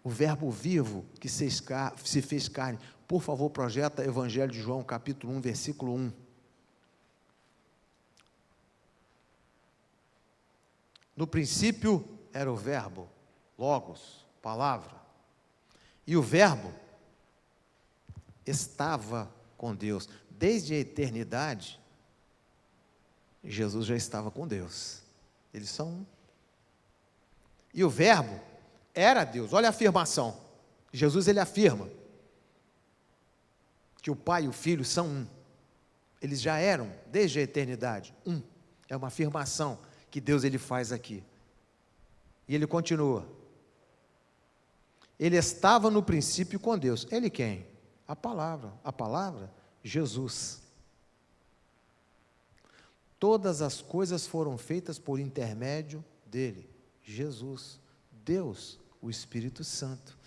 o verbo vivo que se fez carne. Por favor, projeta Evangelho de João, capítulo 1, versículo 1. No princípio era o verbo, logos, palavra. E o verbo estava com Deus. Desde a eternidade, Jesus já estava com Deus. Eles são um. E o verbo era Deus. Olha a afirmação. Jesus, ele afirma que o Pai e o Filho são um. Eles já eram, desde a eternidade, um. É uma afirmação que Deus ele faz aqui. E ele continua. Ele estava no princípio com Deus. Ele quem? A palavra. A palavra, Jesus. Todas as coisas foram feitas por intermédio dele, Jesus, Deus, o Espírito Santo.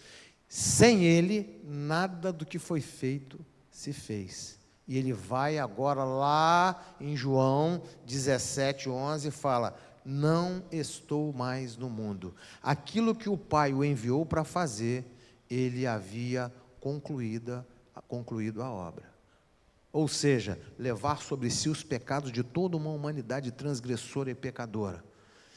Sem ele, nada do que foi feito se fez. E ele vai agora lá em João 17:11 e fala: não estou mais no mundo. Aquilo que o Pai o enviou para fazer, ele havia concluído a obra. Ou seja, levar sobre si os pecados de toda uma humanidade transgressora e pecadora.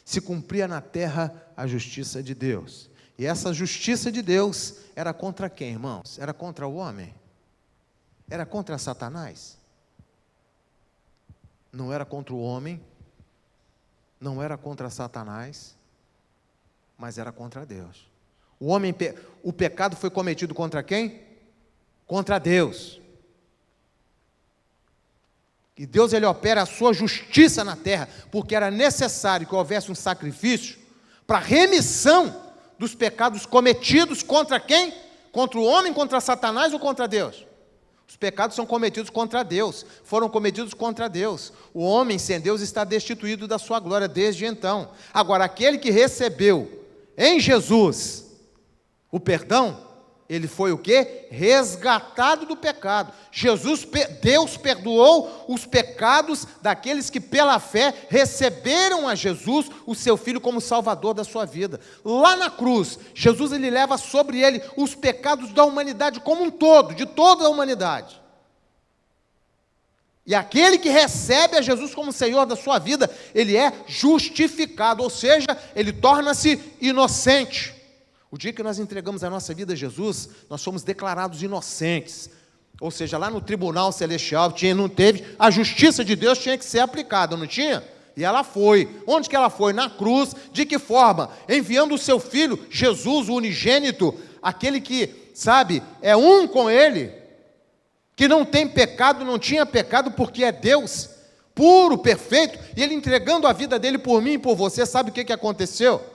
Se cumpria na terra a justiça de Deus. E essa justiça de Deus era contra quem, irmãos? Era contra o homem? Era contra Satanás? Não era contra o homem, não era contra Satanás, mas era contra Deus. O pecado foi cometido contra quem? Contra Deus. E Deus ele opera a sua justiça na terra, porque era necessário que houvesse um sacrifício para remissão dos pecados cometidos contra quem? Contra o homem, contra Satanás ou contra Deus? Os pecados são cometidos contra Deus, foram cometidos contra Deus. O homem sem Deus está destituído da sua glória desde então. Agora, aquele que recebeu em Jesus o perdão, ele foi o quê? Resgatado do pecado. Deus perdoou os pecados daqueles que pela fé receberam a Jesus, o seu Filho, como Salvador da sua vida. Lá na cruz, Jesus ele leva sobre ele os pecados da humanidade como um todo, de toda a humanidade. E aquele que recebe a Jesus como Senhor da sua vida, ele é justificado, ou seja, ele torna-se inocente. O dia que nós entregamos a nossa vida a Jesus, nós somos declarados inocentes. Ou seja, lá no tribunal celestial, não teve, a justiça de Deus tinha que ser aplicada, não tinha? E ela foi. Onde que ela foi? Na cruz. De que forma? Enviando o seu Filho, Jesus, o unigênito, aquele que, sabe, é um com Ele, que não tem pecado, não tinha pecado, porque é Deus, puro, perfeito, e Ele entregando a vida dele por mim e por você. Sabe o que aconteceu?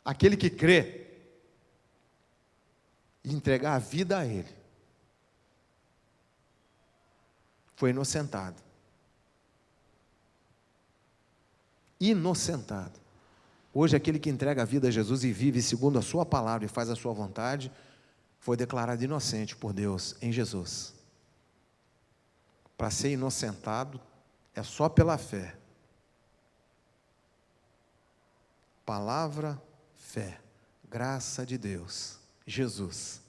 Aquele que crê e entregar a vida a Ele foi inocentado. Inocentado. Hoje, aquele que entrega a vida a Jesus e vive segundo a sua palavra e faz a sua vontade, foi declarado inocente por Deus em Jesus. Para ser inocentado, é só pela fé. Palavra, fé, graça de Deus, Jesus.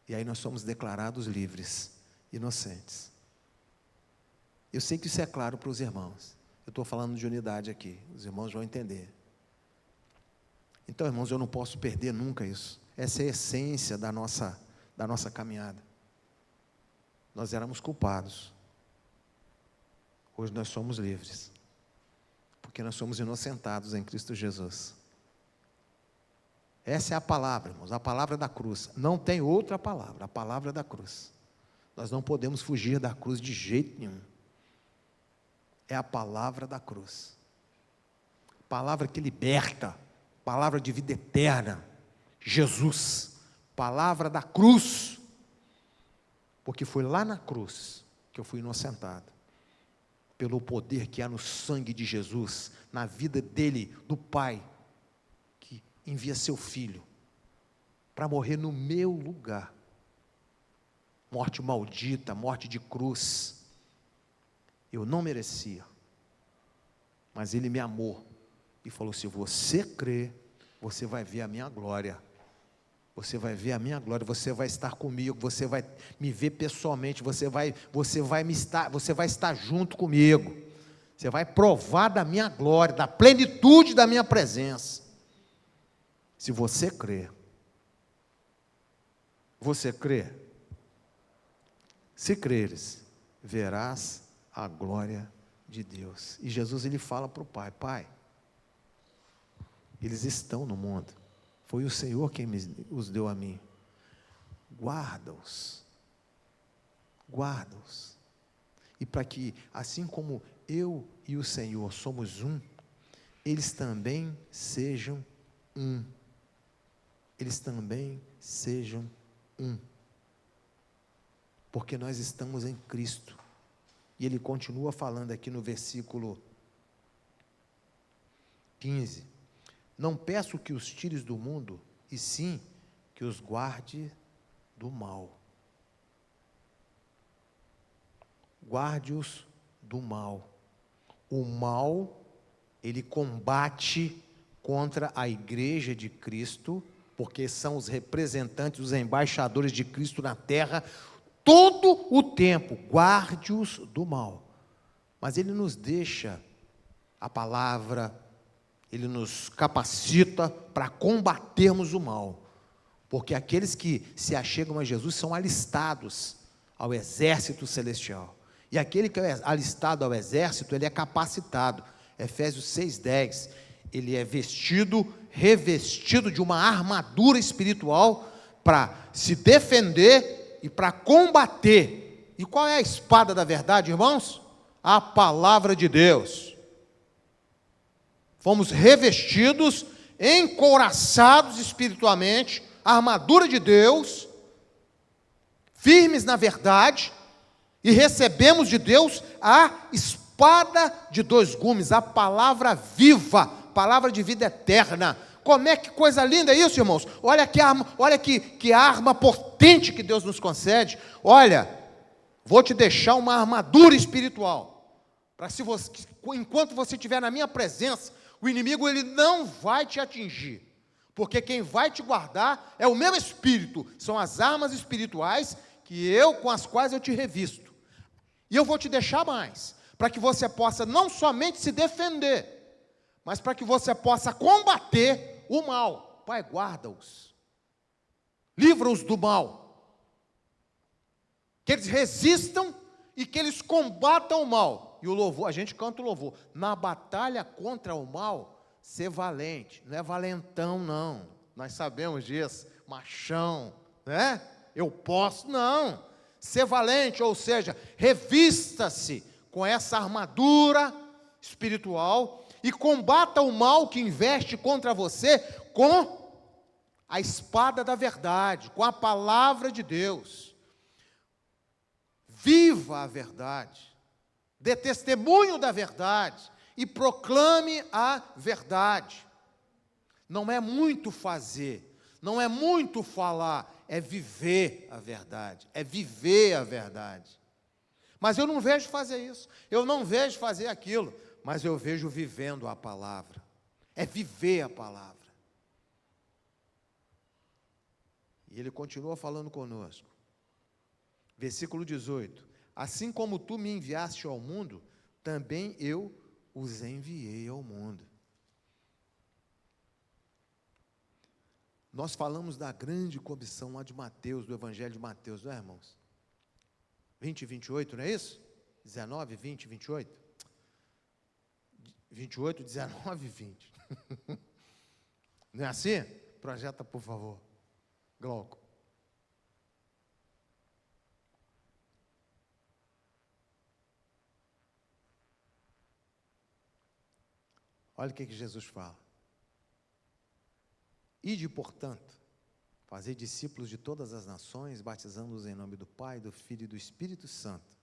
E aí nós somos declarados livres, inocentes. Eu sei que isso é claro para os irmãos. Eu estou falando de unidade aqui, os irmãos vão entender. Então, irmãos, eu não posso perder nunca isso. Essa é a essência da nossa caminhada. Nós éramos culpados. Hoje nós somos livres. Porque nós somos inocentados em Cristo Jesus. Essa é a palavra, irmãos, a palavra da cruz. Não tem outra palavra, a palavra da cruz. Nós não podemos fugir da cruz de jeito nenhum. É a palavra da cruz. Palavra que liberta, palavra de vida eterna. Jesus, palavra da cruz. Porque foi lá na cruz que eu fui inocentado. pelo poder que há no sangue de Jesus, na vida dele, do Pai, que envia seu Filho para morrer no meu lugar. Morte maldita, morte de cruz. Eu não merecia, mas Ele me amou e falou: se você crer, você vai ver a minha glória. Você vai ver a minha glória, você vai estar comigo, você vai me ver pessoalmente, você vai estar junto comigo. Você vai provar da minha glória, da plenitude da minha presença. Se você crer. Você crê? Se creres, verás a glória de Deus. E Jesus, ele fala para o Pai: Pai, eles estão no mundo, foi o Senhor quem os deu a mim, guarda-os, e para que, assim como eu e o Senhor somos um, eles também sejam um, porque nós estamos em Cristo. E ele continua falando aqui no versículo 15: não peço que os tires do mundo, e sim que os guarde do mal. Guarde-os do mal. O mal, ele combate contra a igreja de Cristo, porque são os representantes, os embaixadores de Cristo na terra, todo o tempo. Guarde-os do mal. Mas ele nos deixa a palavra, ele nos capacita para combatermos o mal, porque aqueles que se achegam a Jesus são alistados ao exército celestial, e aquele que é alistado ao exército, ele é capacitado. Efésios 6:10, ele é revestido de uma armadura espiritual para se defender e para combater. E qual é a espada da verdade, irmãos? A palavra de Deus. Fomos revestidos, encouraçados espiritualmente, a armadura de Deus, firmes na verdade, e recebemos de Deus a espada de dois gumes, a palavra viva, palavra de vida eterna. Como é que coisa linda isso, irmãos? Olha que arma potente que Deus nos concede. Olha, vou te deixar uma armadura espiritual, para se você, enquanto você estiver na minha presença, o inimigo ele não vai te atingir, porque quem vai te guardar é o meu Espírito, são as armas espirituais com as quais eu te revisto. E eu vou te deixar mais, para que você possa não somente se defender, mas para que você possa combater o mal. Pai, guarda-os, livra-os do mal, que eles resistam e que eles combatam o mal. E o louvor, a gente canta o louvor: na batalha contra o mal, ser valente. Não é valentão, não, nós sabemos disso, machão, né? Eu posso, não. Ser valente, ou seja, revista-se com essa armadura espiritual e combata o mal que investe contra você com a espada da verdade, com a palavra de Deus. Viva a verdade, dê testemunho da verdade e proclame a verdade. Não é muito fazer, não é muito falar, é viver a verdade, é viver a verdade. Mas eu não vejo fazer isso, eu não vejo fazer aquilo, mas eu vejo vivendo a palavra, é viver a palavra. E ele continua falando conosco, versículo 18: assim como tu me enviaste ao mundo, também eu os enviei ao mundo. Nós falamos da grande comissão lá de Mateus, do Evangelho de Mateus, não é, irmãos? 20 e 28, não é isso? 19, 20 e 28? 28, 19 e 20. Não é assim? Projeta, por favor, Glauco. Olha o que Jesus fala. Ide, portanto, fazei discípulos de todas as nações, batizando-os em nome do Pai, do Filho e do Espírito Santo,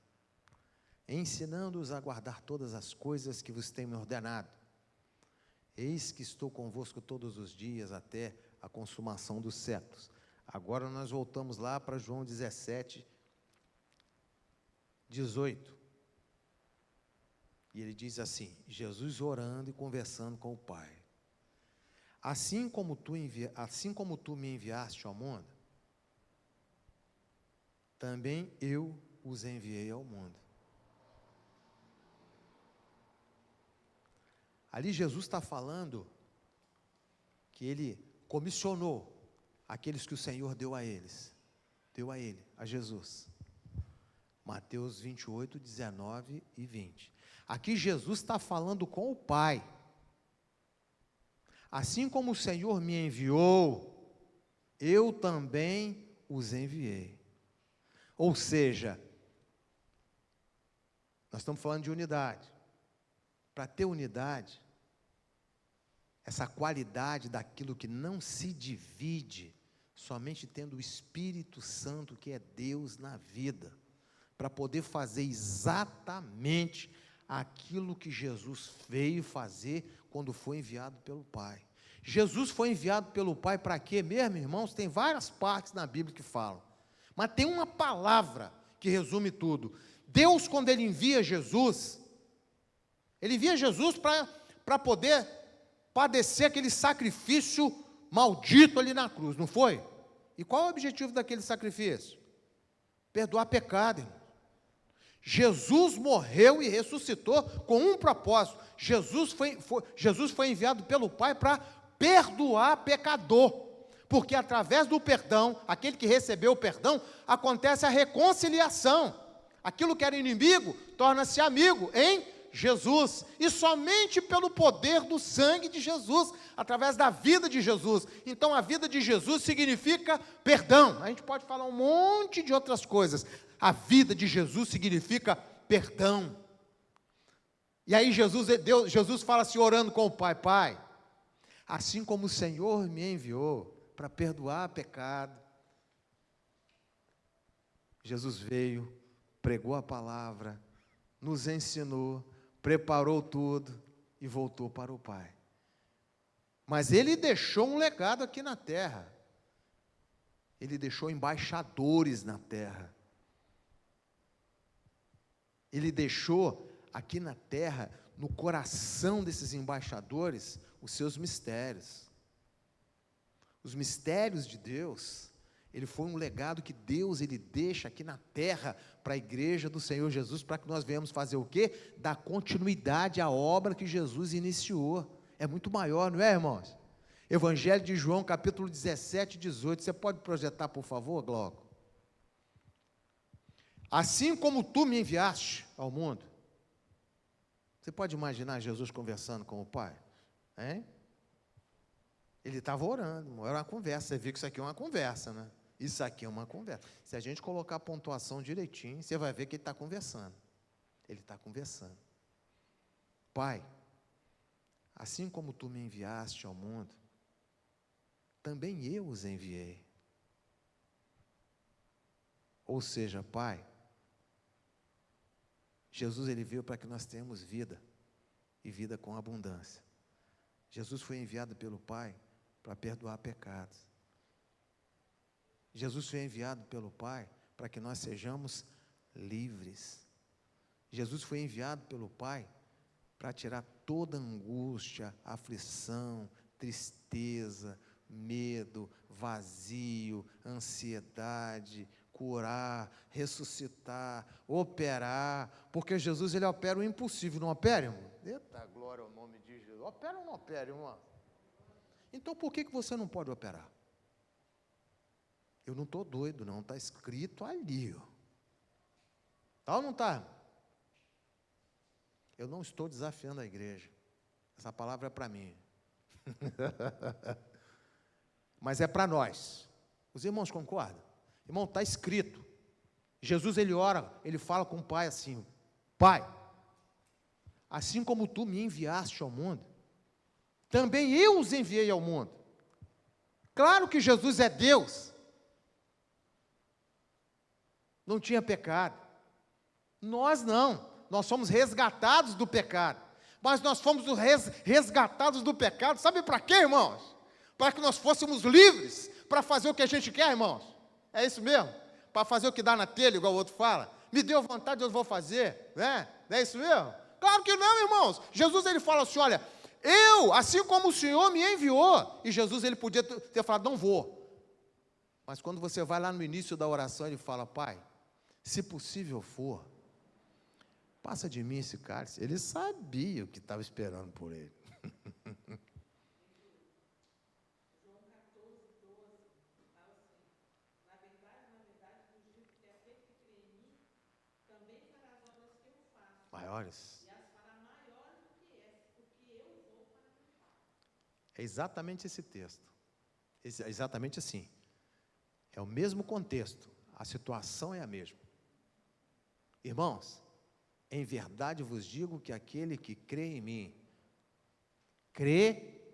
ensinando-os a guardar todas as coisas que vos tenho ordenado. Eis que estou convosco todos os dias até a consumação dos séculos. Agora nós voltamos lá para João 17, 18. E ele diz assim, Jesus orando e conversando com o Pai. Assim como tu me enviaste ao mundo, também eu os enviei ao mundo. Ali Jesus está falando que ele comissionou aqueles que o Senhor deu a eles. Deu a ele, a Jesus. Mateus 28, 19 e 20. Aqui Jesus está falando com o Pai. Assim como o Senhor me enviou, eu também os enviei. Ou seja, nós estamos falando de unidade. Para ter unidade, essa qualidade daquilo que não se divide, somente tendo o Espírito Santo, que é Deus na vida, para poder fazer exatamente aquilo que Jesus veio fazer quando foi enviado pelo Pai. Jesus foi enviado pelo Pai para quê mesmo, irmãos? Tem várias partes na Bíblia que falam, mas tem uma palavra que resume tudo. Deus, quando Ele envia Jesus, Ele envia Jesus para poder padecer aquele sacrifício maldito ali na cruz, não foi? E qual é o objetivo daquele sacrifício? Perdoar pecado, irmão. Jesus morreu e ressuscitou com um propósito. Jesus foi enviado pelo Pai para perdoar pecador, porque através do perdão, aquele que recebeu o perdão, acontece a reconciliação. Aquilo que era inimigo torna-se amigo em Jesus, e somente pelo poder do sangue de Jesus, através da vida de Jesus. Então a vida de Jesus significa perdão. A gente pode falar um monte de outras coisas. A vida de Jesus significa perdão. E aí Jesus fala assim, orando com o Pai: Pai, assim como o Senhor me enviou para perdoar pecado, Jesus veio, pregou a palavra, nos ensinou, preparou tudo e voltou para o Pai. Mas Ele deixou um legado aqui na terra. Ele deixou embaixadores na terra. Ele deixou aqui na terra, no coração desses embaixadores, os seus mistérios. Os mistérios de Deus, ele foi um legado que Deus ele deixa aqui na terra para a igreja do Senhor Jesus, para que nós venhamos fazer o quê? Dar continuidade à obra que Jesus iniciou. É muito maior, não é, irmãos? Evangelho de João, capítulo 17, 18. Você pode projetar, por favor, Glauco? Assim como tu me enviaste ao mundo. Você pode imaginar Jesus conversando com o Pai? Hein? Ele estava orando, era uma conversa. Você viu que isso aqui é uma conversa, né? Isso aqui é uma conversa. Se a gente colocar a pontuação direitinho, você vai ver que ele está conversando. Ele está conversando. Pai, assim como tu me enviaste ao mundo, também eu os enviei. Ou seja, Pai, Jesus ele veio para que nós tenhamos vida, e vida com abundância. Jesus foi enviado pelo Pai para perdoar pecados. Jesus foi enviado pelo Pai para que nós sejamos livres. Jesus foi enviado pelo Pai para tirar toda angústia, aflição, tristeza, medo, vazio, ansiedade, curar, ressuscitar, operar, porque Jesus ele opera o impossível, não opera, irmão? Eita, glória ao nome de Jesus. Opera ou não opera, irmão? Então por que você não pode operar? Eu não estou doido, não, está escrito ali, ó. Tá ou não está? Eu não estou desafiando a igreja, essa palavra é para mim, mas é para nós. Os irmãos concordam? Irmão, está escrito. Jesus ele ora, ele fala com o Pai assim: Pai, assim como tu me enviaste ao mundo, também eu os enviei ao mundo. Claro que Jesus é Deus, não tinha pecado, nós não, nós fomos resgatados do pecado. Mas nós fomos resgatados do pecado, sabe para quê, irmãos? Para que nós fôssemos livres, para fazer o que a gente quer, irmãos. É isso mesmo? Para fazer o que dá na telha, igual o outro fala. Me deu vontade, eu vou fazer, né? Não é isso mesmo? Claro que não, irmãos. Jesus, ele fala assim, olha, eu, assim como o Senhor me enviou, e Jesus, ele podia ter falado, não vou. Mas quando você vai lá no início da oração, ele fala, Pai, se possível for, passa de mim esse cálice. Ele sabia o que estava esperando por ele. Maiores. É exatamente esse texto. É exatamente assim. É o mesmo contexto. A situação é a mesma. Irmãos, em verdade vos digo que aquele que crê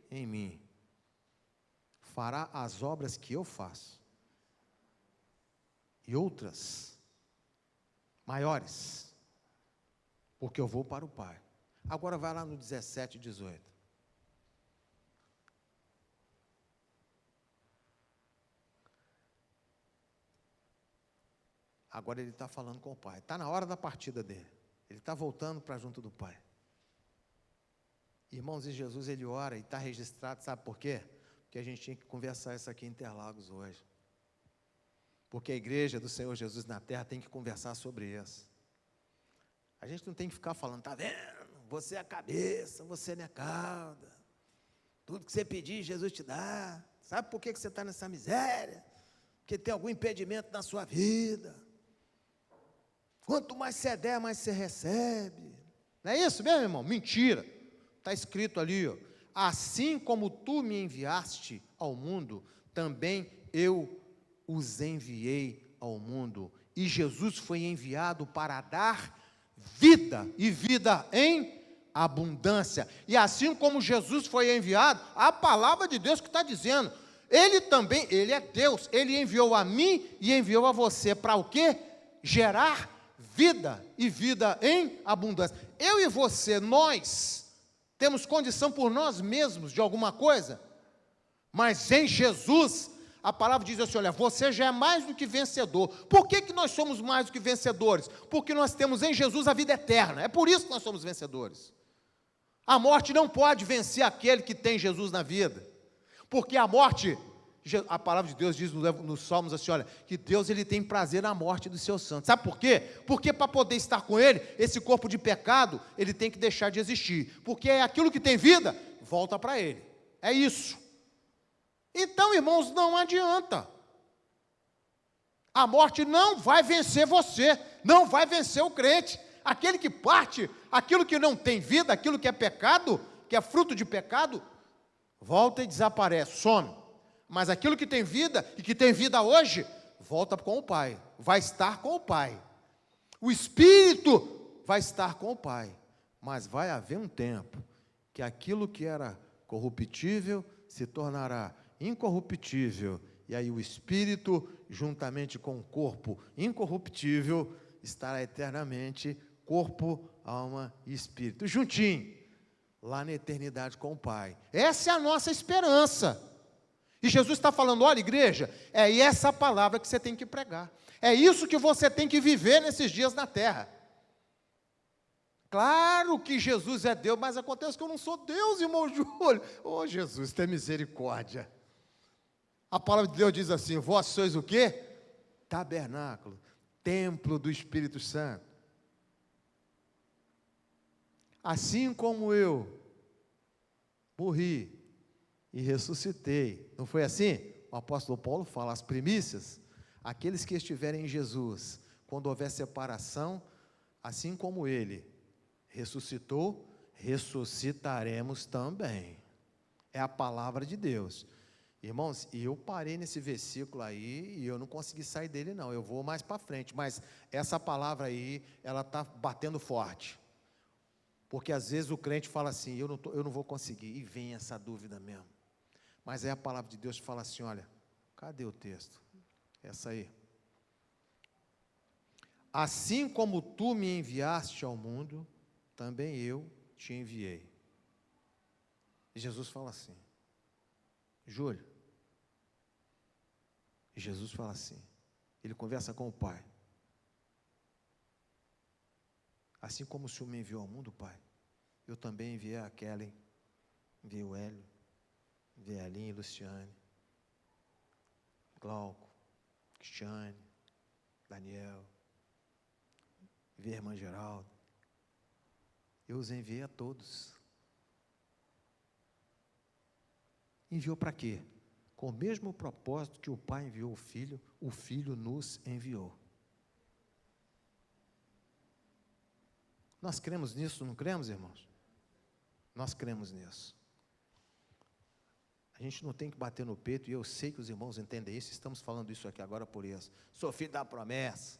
em mim, fará as obras que eu faço, e outras, maiores, porque eu vou para o Pai. Agora vai lá no 17 e 18. Agora ele está falando com o Pai. Está na hora da partida dele. Ele está voltando para junto do Pai. Irmãos, e Jesus, ele ora e está registrado, sabe por quê? Porque a gente tinha que conversar isso aqui em Interlagos hoje. Porque a igreja do Senhor Jesus na terra tem que conversar sobre isso. A gente não tem que ficar falando, tá vendo? Você é a cabeça, você não é a cauda. Tudo que você pedir, Jesus te dá. Sabe por que você está nessa miséria? Porque tem algum impedimento na sua vida. Quanto mais você der, mais você recebe. Não é isso mesmo, irmão? Mentira. Está escrito ali, ó. Assim como tu me enviaste ao mundo, também eu os enviei ao mundo. E Jesus foi enviado para dar vida, e vida em abundância. E assim como Jesus foi enviado, a palavra de Deus que está dizendo, ele também, ele é Deus, ele enviou a mim e enviou a você, para o quê? Gerar vida, e vida em abundância. Eu e você, nós temos condição por nós mesmos de alguma coisa, mas em Jesus, a palavra diz assim, olha, você já é mais do que vencedor. Por que nós somos mais do que vencedores? Porque nós temos em Jesus a vida eterna, é por isso que nós somos vencedores. A morte não pode vencer aquele que tem Jesus na vida, porque a morte, a palavra de Deus diz nos Salmos assim, olha, que Deus, ele tem prazer na morte dos seus santos. Sabe por quê? Porque para poder estar com ele, esse corpo de pecado, ele tem que deixar de existir, porque é aquilo que tem vida, volta para ele, é isso. Então, irmãos, não adianta. A morte não vai vencer você, não vai vencer o crente. Aquele que parte, aquilo que não tem vida, aquilo que é pecado, que é fruto de pecado, volta e desaparece, some. Mas aquilo que tem vida, e que tem vida hoje, volta com o Pai, vai estar com o Pai. O Espírito vai estar com o Pai. Mas vai haver um tempo que aquilo que era corruptível se tornará incorruptível, e aí o Espírito, juntamente com o corpo incorruptível, estará eternamente, corpo, alma e Espírito, juntinho, lá na eternidade com o Pai. Essa é a nossa esperança. E Jesus está falando, olha, igreja, é essa palavra que você tem que pregar. É isso que você tem que viver nesses dias na terra. Claro que Jesus é Deus, mas acontece que eu não sou Deus, irmão Júlio. Oh, Jesus, tem misericórdia. A palavra de Deus diz assim, vós sois o quê? Tabernáculo, templo do Espírito Santo. Assim como eu morri e ressuscitei, não foi assim? O apóstolo Paulo fala, as primícias, aqueles que estiverem em Jesus, quando houver separação, assim como ele ressuscitou, ressuscitaremos também. É a palavra de Deus. Irmãos, e eu parei nesse versículo aí e eu não consegui sair dele não, eu vou mais para frente, mas essa palavra aí, ela está batendo forte, porque às vezes o crente fala assim, eu não vou conseguir, e vem essa dúvida mesmo, mas aí a palavra de Deus fala assim, olha, cadê o texto? Essa aí. assim como tu me enviaste ao mundo, também eu te enviei. E Jesus fala assim, Júlio, e Jesus fala assim, ele conversa com o Pai. Assim como o Senhor me enviou ao mundo, Pai, eu também enviei a Kellen, enviei o Hélio, enviei a Aline, Luciane, Glauco, Cristiane, Daniel, enviei a irmã Geraldo. Eu os enviei a todos. Enviou para quê? Com o mesmo propósito que o Pai enviou o Filho nos enviou. Nós cremos nisso, não cremos, irmãos? Nós cremos nisso. A gente não tem que bater no peito, e eu sei que os irmãos entendem isso, estamos falando isso aqui agora por isso. Sou filho da promessa.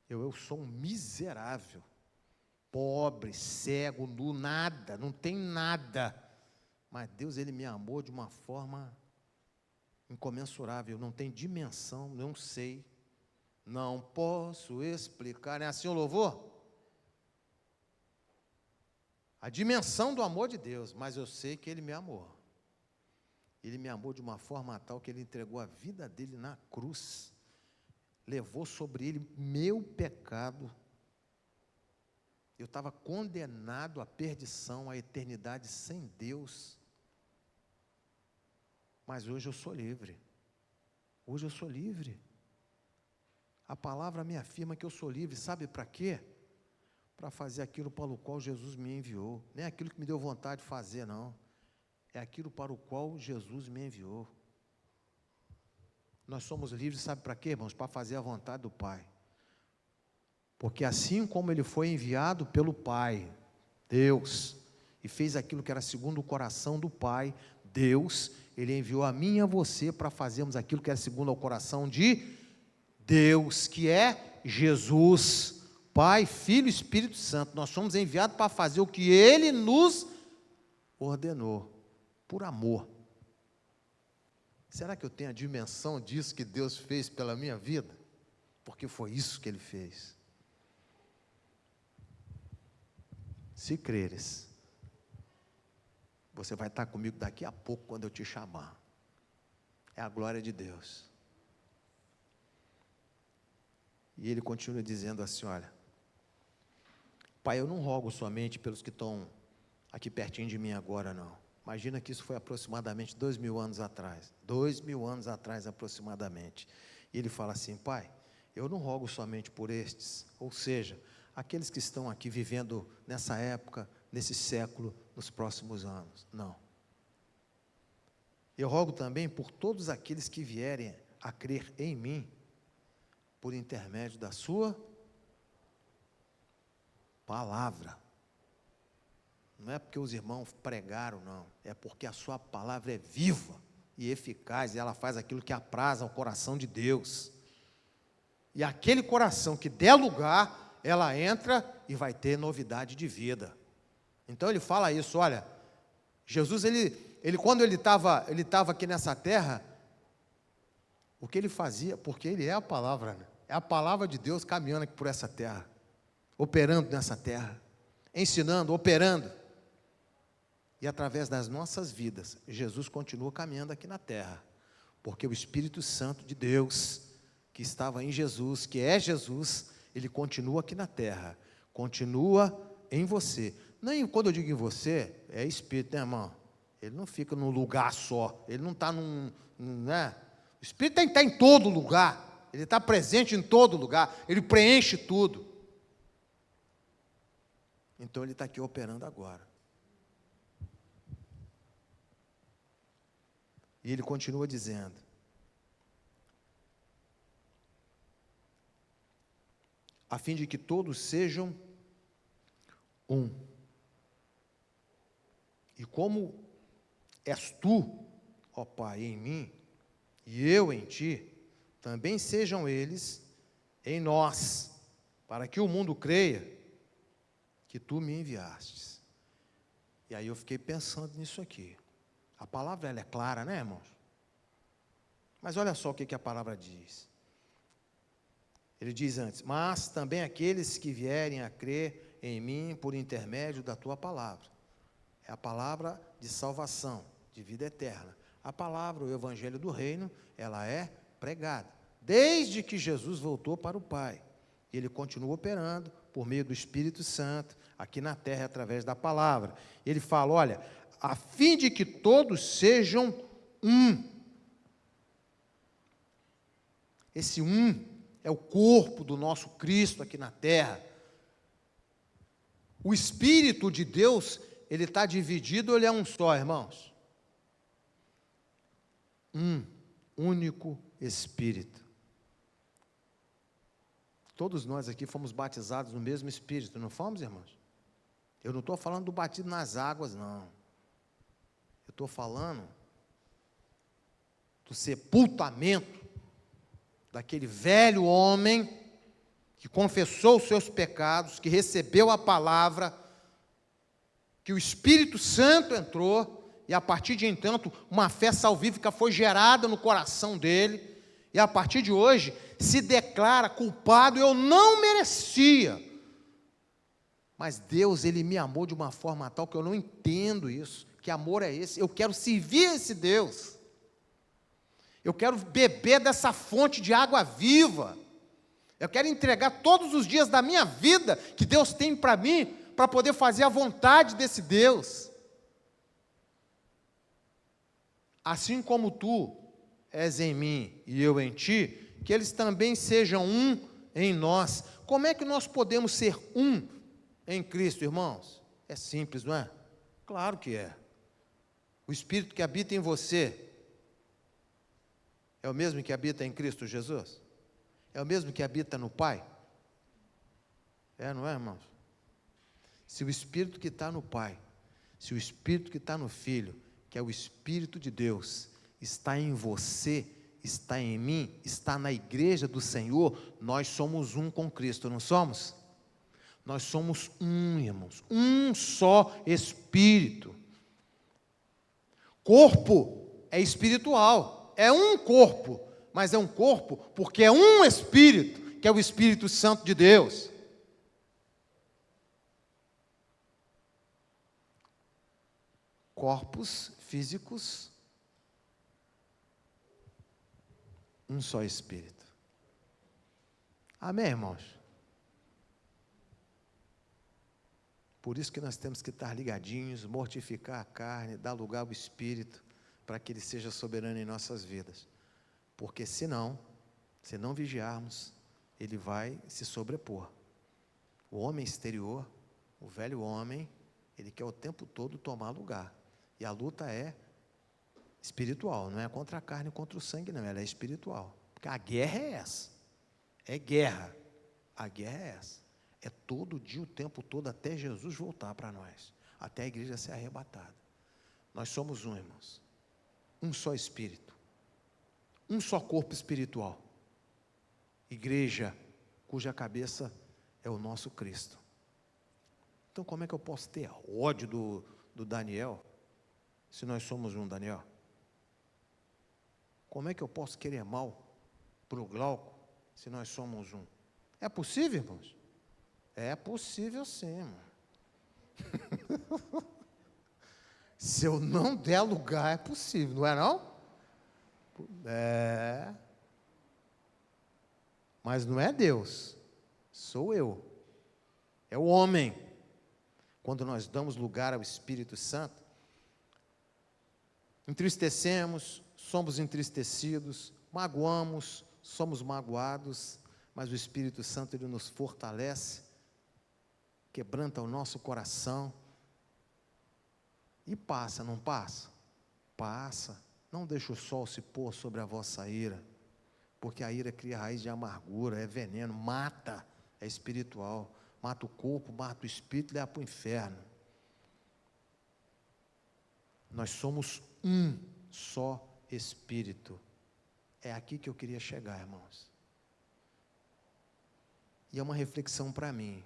Eu sou um miserável, pobre, cego, nu, nada, não tem nada. Mas Deus, Ele me amou de uma forma incomensurável, não tem dimensão, não sei. Não posso explicar, não é assim o louvor? A dimensão do amor de Deus, mas eu sei que Ele me amou. Ele me amou de uma forma tal que Ele entregou a vida dEle na cruz, levou sobre Ele meu pecado. Eu estava condenado à perdição, à eternidade sem Deus, mas hoje eu sou livre. Hoje eu sou livre. A palavra me afirma que eu sou livre, sabe para quê? Para fazer aquilo para o qual Jesus me enviou. Nem aquilo que me deu vontade de fazer, não. É aquilo para o qual Jesus me enviou. Nós somos livres, sabe para quê, irmãos? Para fazer a vontade do Pai. Porque assim como Ele foi enviado pelo Pai, Deus, e fez aquilo que era segundo o coração do Pai, Deus, Ele enviou a mim e a você para fazermos aquilo que era segundo o coração de Deus, que é Jesus, Pai, Filho e Espírito Santo. Nós somos enviados para fazer o que Ele nos ordenou, por amor. Será que eu tenho a dimensão disso que Deus fez pela minha vida? Porque foi isso que Ele fez. Se creres, você vai estar comigo daqui a pouco quando eu te chamar. É a glória de Deus. E ele continua dizendo assim, olha, Pai, eu não rogo somente pelos que estão aqui pertinho de mim agora, não. Imagina que isso foi aproximadamente 2000 anos atrás. 2000 anos atrás, aproximadamente. E ele fala assim, Pai, eu não rogo somente por estes, ou seja, aqueles que estão aqui vivendo nessa época, nesse século, nos próximos anos. Não. Eu rogo também por todos aqueles que vierem a crer em mim, por intermédio da sua palavra. Não é porque os irmãos pregaram, não. É porque a sua palavra é viva e eficaz, e ela faz aquilo que apraz ao coração de Deus. E aquele coração que der lugar, ela entra e vai ter novidade de vida. Então ele fala isso, olha, Jesus, ele quando ele estava aqui nessa terra, o que ele fazia, porque ele é a palavra, né? É a palavra de Deus caminhando aqui por essa terra, operando nessa terra, ensinando, operando. E através das nossas vidas, Jesus continua caminhando aqui na terra, porque o Espírito Santo de Deus, que estava em Jesus, que é Jesus, ele continua aqui na terra, continua em você. Nem quando eu digo em você, é Espírito, né, irmão? Ele não fica num lugar só, ele não está né? O Espírito tem que estar em todo lugar, ele está presente em todo lugar, ele preenche tudo. Então ele está aqui operando agora. E ele continua dizendo, a fim de que todos sejam um. E como és tu, ó Pai, em mim, e eu em ti, também sejam eles em nós, para que o mundo creia que tu me enviastes. E aí eu fiquei pensando nisso aqui. A palavra ela é clara, né, irmãos? Mas olha só o que a palavra diz. Ele diz antes: mas também aqueles que vierem a crer em mim por intermédio da tua palavra. É a palavra de salvação, de vida eterna. A palavra, o evangelho do reino, ela é pregada, desde que Jesus voltou para o Pai. E ele continua operando por meio do Espírito Santo, aqui na terra, através da palavra. Ele fala, olha, a fim de que todos sejam um. Esse um é o corpo do nosso Cristo aqui na terra. O Espírito de Deus, ele está dividido, ele é um só, irmãos. Um único Espírito. Todos nós aqui fomos batizados no mesmo Espírito, não fomos, irmãos? Eu não estou falando do batismo nas águas, não. Eu estou falando do sepultamento daquele velho homem que confessou os seus pecados, que recebeu a palavra, que o Espírito Santo entrou, e a partir de então, uma fé salvífica foi gerada no coração dele, e a partir de hoje, se declara culpado. Eu não merecia, mas Deus, ele me amou de uma forma tal que eu não entendo isso. Que amor é esse? Eu quero servir esse Deus, eu quero beber dessa fonte de água viva, eu quero entregar todos os dias da minha vida que Deus tem para mim, para poder fazer a vontade desse Deus. Assim como tu és em mim e eu em ti, que eles também sejam um em nós. Como é que nós podemos ser um em Cristo, irmãos? É simples, não é? Claro que é. O Espírito que habita em você é o mesmo que habita em Cristo Jesus? É o mesmo que habita no Pai? É, não é, irmãos? Se o Espírito que está no Pai, se o Espírito que está no Filho, que é o Espírito de Deus, está em você, está em mim, está na igreja do Senhor, nós somos um com Cristo, não somos? Nós somos um, irmãos, um só Espírito. Corpo é espiritual, é um corpo, mas é um corpo porque é um Espírito, que é o Espírito Santo de Deus. Corpos físicos, um só Espírito. Amém, irmãos? Por isso que nós temos que estar ligadinhos, mortificar a carne, dar lugar ao Espírito, para que Ele seja soberano em nossas vidas. Porque se não vigiarmos, Ele vai se sobrepor. O homem exterior, o velho homem, ele quer o tempo todo tomar lugar. E a luta é espiritual, não é contra a carne e contra o sangue, não, ela é espiritual. Porque a guerra é essa, é guerra. A guerra é essa. É todo dia, o tempo todo, até Jesus voltar para nós, até a igreja ser arrebatada. Nós somos um, irmãos, um só Espírito, um só corpo espiritual, igreja cuja cabeça é o nosso Cristo. Então como é que eu posso ter ódio do Daniel, se nós somos um, Daniel? Como é que eu posso querer mal para o Glauco, se nós somos um? É possível, irmãos? É possível sim, irmão. Se eu não der lugar, é possível, não é não? É. Mas não é Deus, sou eu. É o homem. Quando nós damos lugar ao Espírito Santo, entristecemos, somos entristecidos, magoamos, somos magoados, mas o Espírito Santo, ele nos fortalece, quebranta o nosso coração, e passa, não passa? Passa. Não deixa o sol se pôr sobre a vossa ira, porque a ira cria raiz de amargura, é veneno, mata, é espiritual, mata o corpo, mata o espírito e leva para o inferno. Nós somos um só Espírito. É aqui que eu queria chegar, irmãos. E é uma reflexão para mim.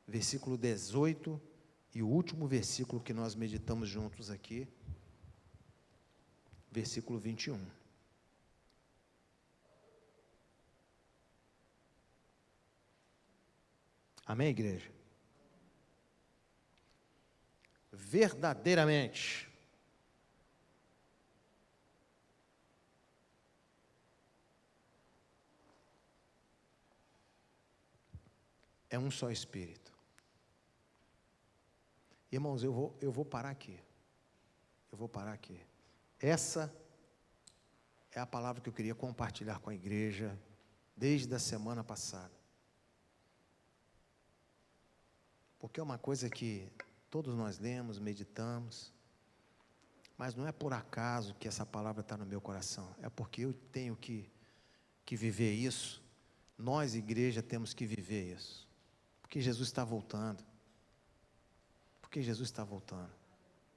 Versículo 18 e o último versículo que nós meditamos juntos aqui, versículo 21. Amém, igreja? Verdadeiramente. É um só Espírito. Irmãos, eu vou parar aqui. Eu vou parar aqui. Essa é a palavra que eu queria compartilhar com a igreja desde a semana passada. Porque é uma coisa que todos nós lemos, meditamos, mas não é por acaso que essa palavra está no meu coração. É porque eu tenho que viver isso. Nós, igreja, temos que viver isso. Porque Jesus está voltando. Porque Jesus está voltando.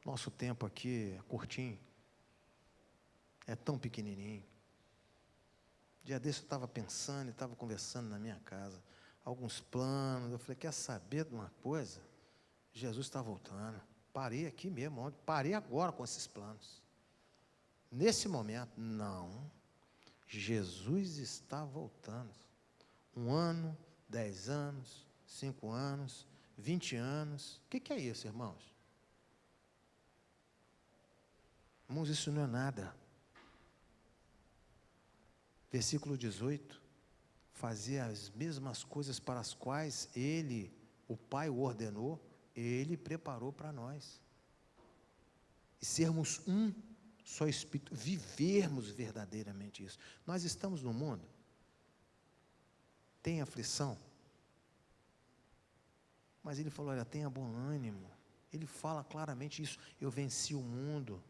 Nosso tempo aqui é curtinho. É tão pequenininho. Dia desse eu estava pensando e estava conversando na minha casa. Alguns planos. Eu falei, quer saber de uma coisa? Jesus está voltando. Parei aqui mesmo. Parei agora com esses planos. Nesse momento, não. Jesus está voltando. 1 ano, 10 anos, 5 anos, 20 anos. O que é isso, irmãos? Irmãos, isso não é nada. Versículo 18. Fazia as mesmas coisas para as quais Ele, o Pai, o ordenou, Ele preparou para nós. E sermos um só Espírito, vivermos verdadeiramente isso. Nós estamos no mundo. Tem aflição. Mas Ele falou, olha, tenha bom ânimo. Ele fala claramente isso. Eu venci o mundo.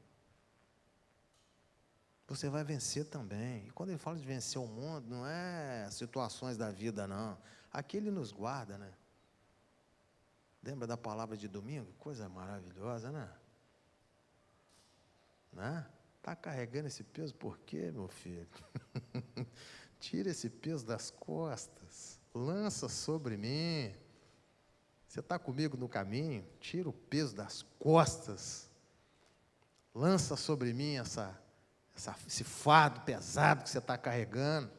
Você vai vencer também. E quando Ele fala de vencer o mundo, não é situações da vida, não. Aqui Ele nos guarda, né? Lembra da palavra de domingo? Coisa maravilhosa, né? Né? Está carregando esse peso por quê, meu filho? Tira esse peso das costas. Lança sobre mim. Você está comigo no caminho? Tira o peso das costas. Lança sobre mim esse fardo pesado que você está carregando.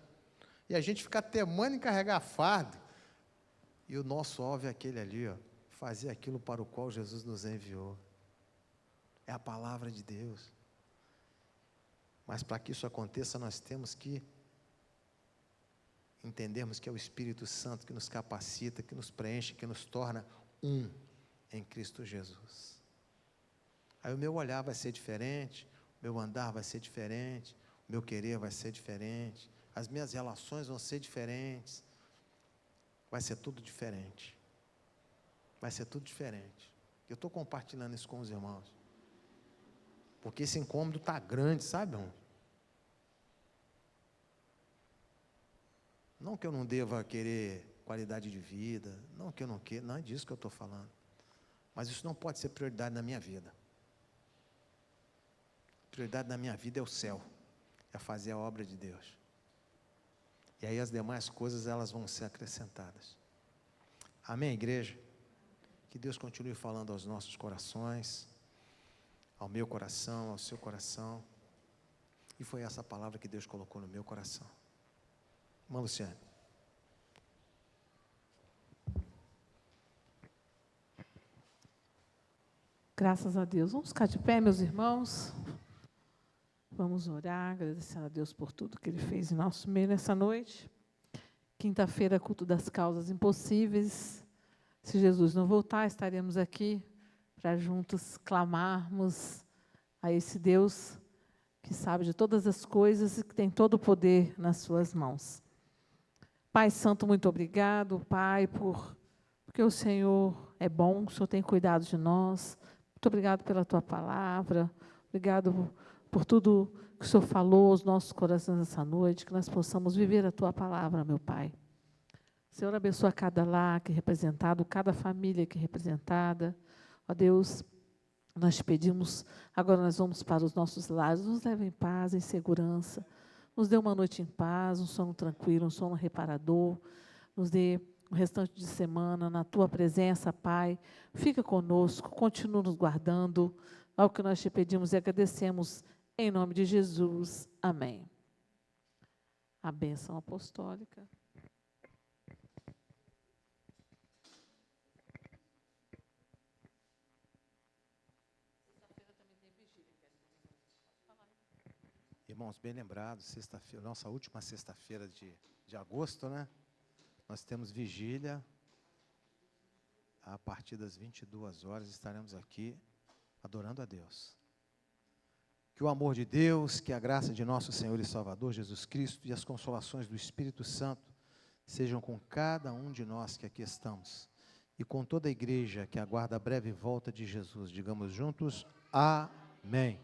E a gente fica temando em carregar fardo. E o nosso alvo é aquele ali, ó, fazer aquilo para o qual Jesus nos enviou. É a palavra de Deus. Mas para que isso aconteça, nós temos que entendermos que é o Espírito Santo que nos capacita, que nos preenche, que nos torna um em Cristo Jesus. Aí o meu olhar vai ser diferente, o meu andar vai ser diferente, o meu querer vai ser diferente, as minhas relações vão ser diferentes, vai ser tudo diferente. Vai ser tudo diferente. Eu estou compartilhando isso com os irmãos. Porque esse incômodo está grande, sabe, irmão? Não que eu não deva querer qualidade de vida, não que eu não queira, não é disso que eu estou falando. Mas isso não pode ser prioridade na minha vida. A prioridade na minha vida é o céu, é fazer a obra de Deus. E aí as demais coisas, elas vão ser acrescentadas. Amém, igreja? Que Deus continue falando aos nossos corações, ao meu coração, ao seu coração. E foi essa palavra que Deus colocou no meu coração. Irmã Luciane. Graças a Deus. Vamos ficar de pé, meus irmãos. Vamos orar, agradecendo a Deus por tudo que Ele fez em nosso meio nessa noite. Quinta-feira, culto das causas impossíveis. Se Jesus não voltar, estaremos aqui para juntos clamarmos a esse Deus que sabe de todas as coisas e que tem todo o poder nas suas mãos. Pai Santo, muito obrigado, Pai, porque o Senhor é bom, o Senhor tem cuidado de nós. Muito obrigado pela Tua palavra, obrigado por tudo que o Senhor falou aos nossos corações essa noite, que nós possamos viver a Tua palavra, meu Pai. Senhor, abençoa cada lar aqui representado, cada família aqui representada. Ó Deus, nós te pedimos, agora nós vamos para os nossos lares, nos leve em paz, em segurança, nos dê uma noite em paz, um sono tranquilo, um sono reparador, nos dê o restante de semana na Tua presença, Pai. Fica conosco, continua nos guardando. É o que nós te pedimos e agradecemos em nome de Jesus. Amém. A bênção apostólica. irmãos, bem lembrados, sexta-feira, nossa última sexta-feira de agosto, né? Nós temos vigília. A partir das 22 horas estaremos aqui adorando a Deus. Que o amor de Deus, que a graça de nosso Senhor e Salvador Jesus Cristo e as consolações do Espírito Santo sejam com cada um de nós que aqui estamos e com toda a igreja que aguarda a breve volta de Jesus. Digamos juntos, amém.